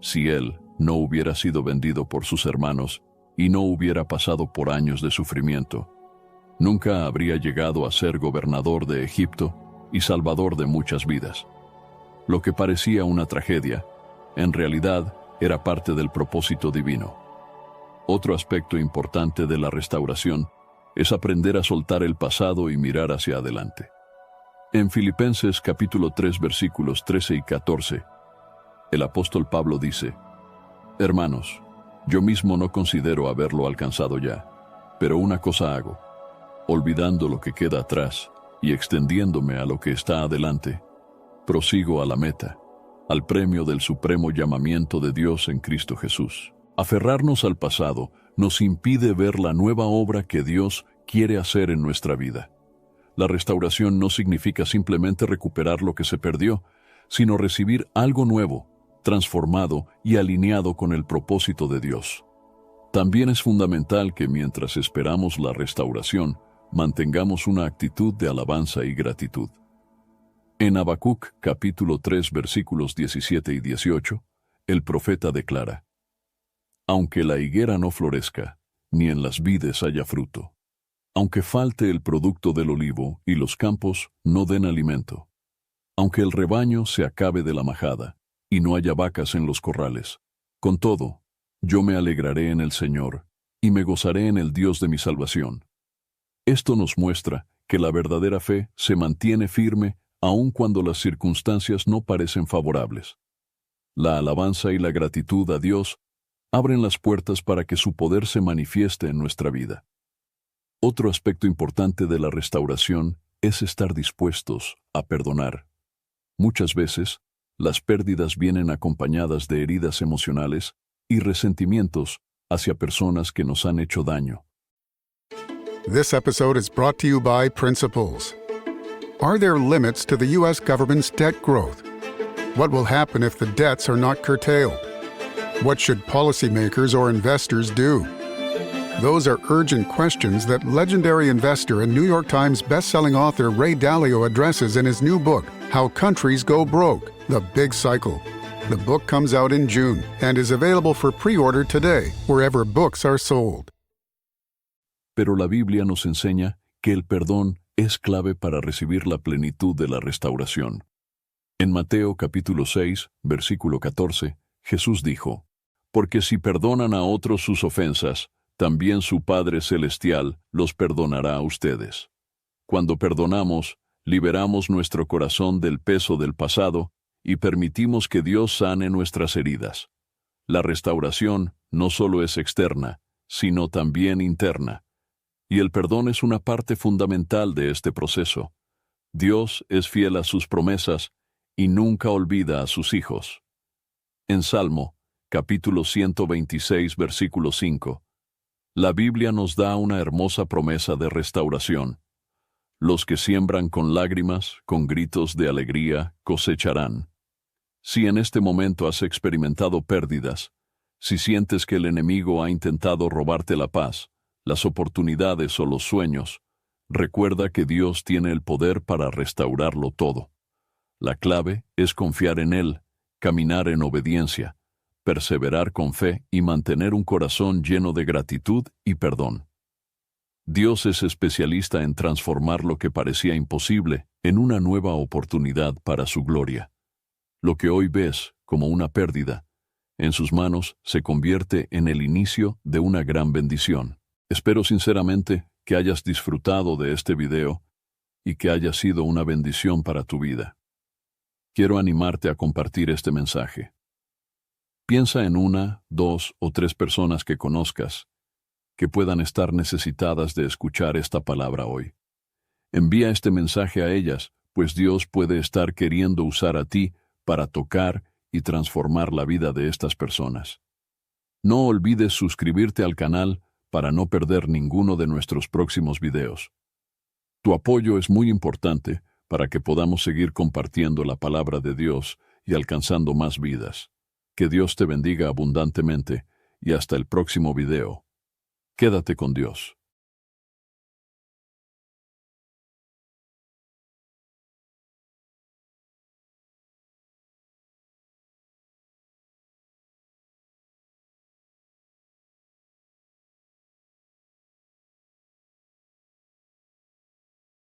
Si él no hubiera sido vendido por sus hermanos y no hubiera pasado por años de sufrimiento, nunca habría llegado a ser gobernador de Egipto y salvador de muchas vidas. Lo que parecía una tragedia, en realidad era parte del propósito divino. Otro aspecto importante de la restauración es aprender a soltar el pasado y mirar hacia adelante. En Filipenses capítulo 3 versículos 13 y 14, el apóstol Pablo dice, Hermanos, yo mismo no considero haberlo alcanzado ya, pero una cosa hago, olvidando lo que queda atrás y extendiéndome a lo que está adelante, prosigo a la meta, al premio del supremo llamamiento de Dios en Cristo Jesús. Aferrarnos al pasado nos impide ver la nueva obra que Dios quiere hacer en nuestra vida. La restauración no significa simplemente recuperar lo que se perdió, sino recibir algo nuevo, transformado y alineado con el propósito de Dios. También es fundamental que mientras esperamos la restauración, mantengamos una actitud de alabanza y gratitud. En Habacuc, capítulo 3, versículos 17 y 18, el profeta declara: Aunque la higuera no florezca, ni en las vides haya fruto, aunque falte el producto del olivo y los campos no den alimento, aunque el rebaño se acabe de la majada y no haya vacas en los corrales, con todo, yo me alegraré en el Señor y me gozaré en el Dios de mi salvación. Esto nos muestra que la verdadera fe se mantiene firme aun cuando las circunstancias no parecen favorables. La alabanza y la gratitud a Dios abren las puertas para que su poder se manifieste en nuestra vida. Otro aspecto importante de la restauración es estar dispuestos a perdonar. Muchas veces, las pérdidas vienen acompañadas de heridas emocionales y resentimientos hacia personas que nos han hecho daño. This episode is brought to you by Principles. Are there limits to the U.S. government's debt growth? What will happen if the debts are not curtailed? What should policymakers or investors do? Those are urgent questions that legendary investor and New York Times bestselling author Ray Dalio addresses in his new book, How Countries Go Broke: The Big Cycle. The book comes out in June and is available for pre-order today, wherever books are sold. Pero la Biblia nos enseña que el perdón es clave para recibir la plenitud de la restauración. En Mateo capítulo 6, versículo 14, Jesús dijo: Porque si perdonan a otros sus ofensas, también su Padre Celestial los perdonará a ustedes. Cuando perdonamos, liberamos nuestro corazón del peso del pasado y permitimos que Dios sane nuestras heridas. La restauración no solo es externa, sino también interna. Y el perdón es una parte fundamental de este proceso. Dios es fiel a sus promesas y nunca olvida a sus hijos. En Salmo, capítulo 126, versículo 5, la Biblia nos da una hermosa promesa de restauración. Los que siembran con lágrimas, con gritos de alegría, cosecharán. Si en este momento has experimentado pérdidas, si sientes que el enemigo ha intentado robarte la paz, las oportunidades o los sueños, recuerda que Dios tiene el poder para restaurarlo todo. La clave es confiar en Él, caminar en obediencia, perseverar con fe y mantener un corazón lleno de gratitud y perdón. Dios es especialista en transformar lo que parecía imposible en una nueva oportunidad para su gloria. Lo que hoy ves como una pérdida, en sus manos se convierte en el inicio de una gran bendición. Espero sinceramente que hayas disfrutado de este video y que haya sido una bendición para tu vida. Quiero animarte a compartir este mensaje. Piensa en 1, 2 o 3 personas que conozcas que puedan estar necesitadas de escuchar esta palabra hoy. Envía este mensaje a ellas, pues Dios puede estar queriendo usar a ti para tocar y transformar la vida de estas personas. No olvides suscribirte al canal para no perder ninguno de nuestros próximos videos. Tu apoyo es muy importante para que podamos seguir compartiendo la palabra de Dios y alcanzando más vidas. Que Dios te bendiga abundantemente y hasta el próximo video. Quédate con Dios.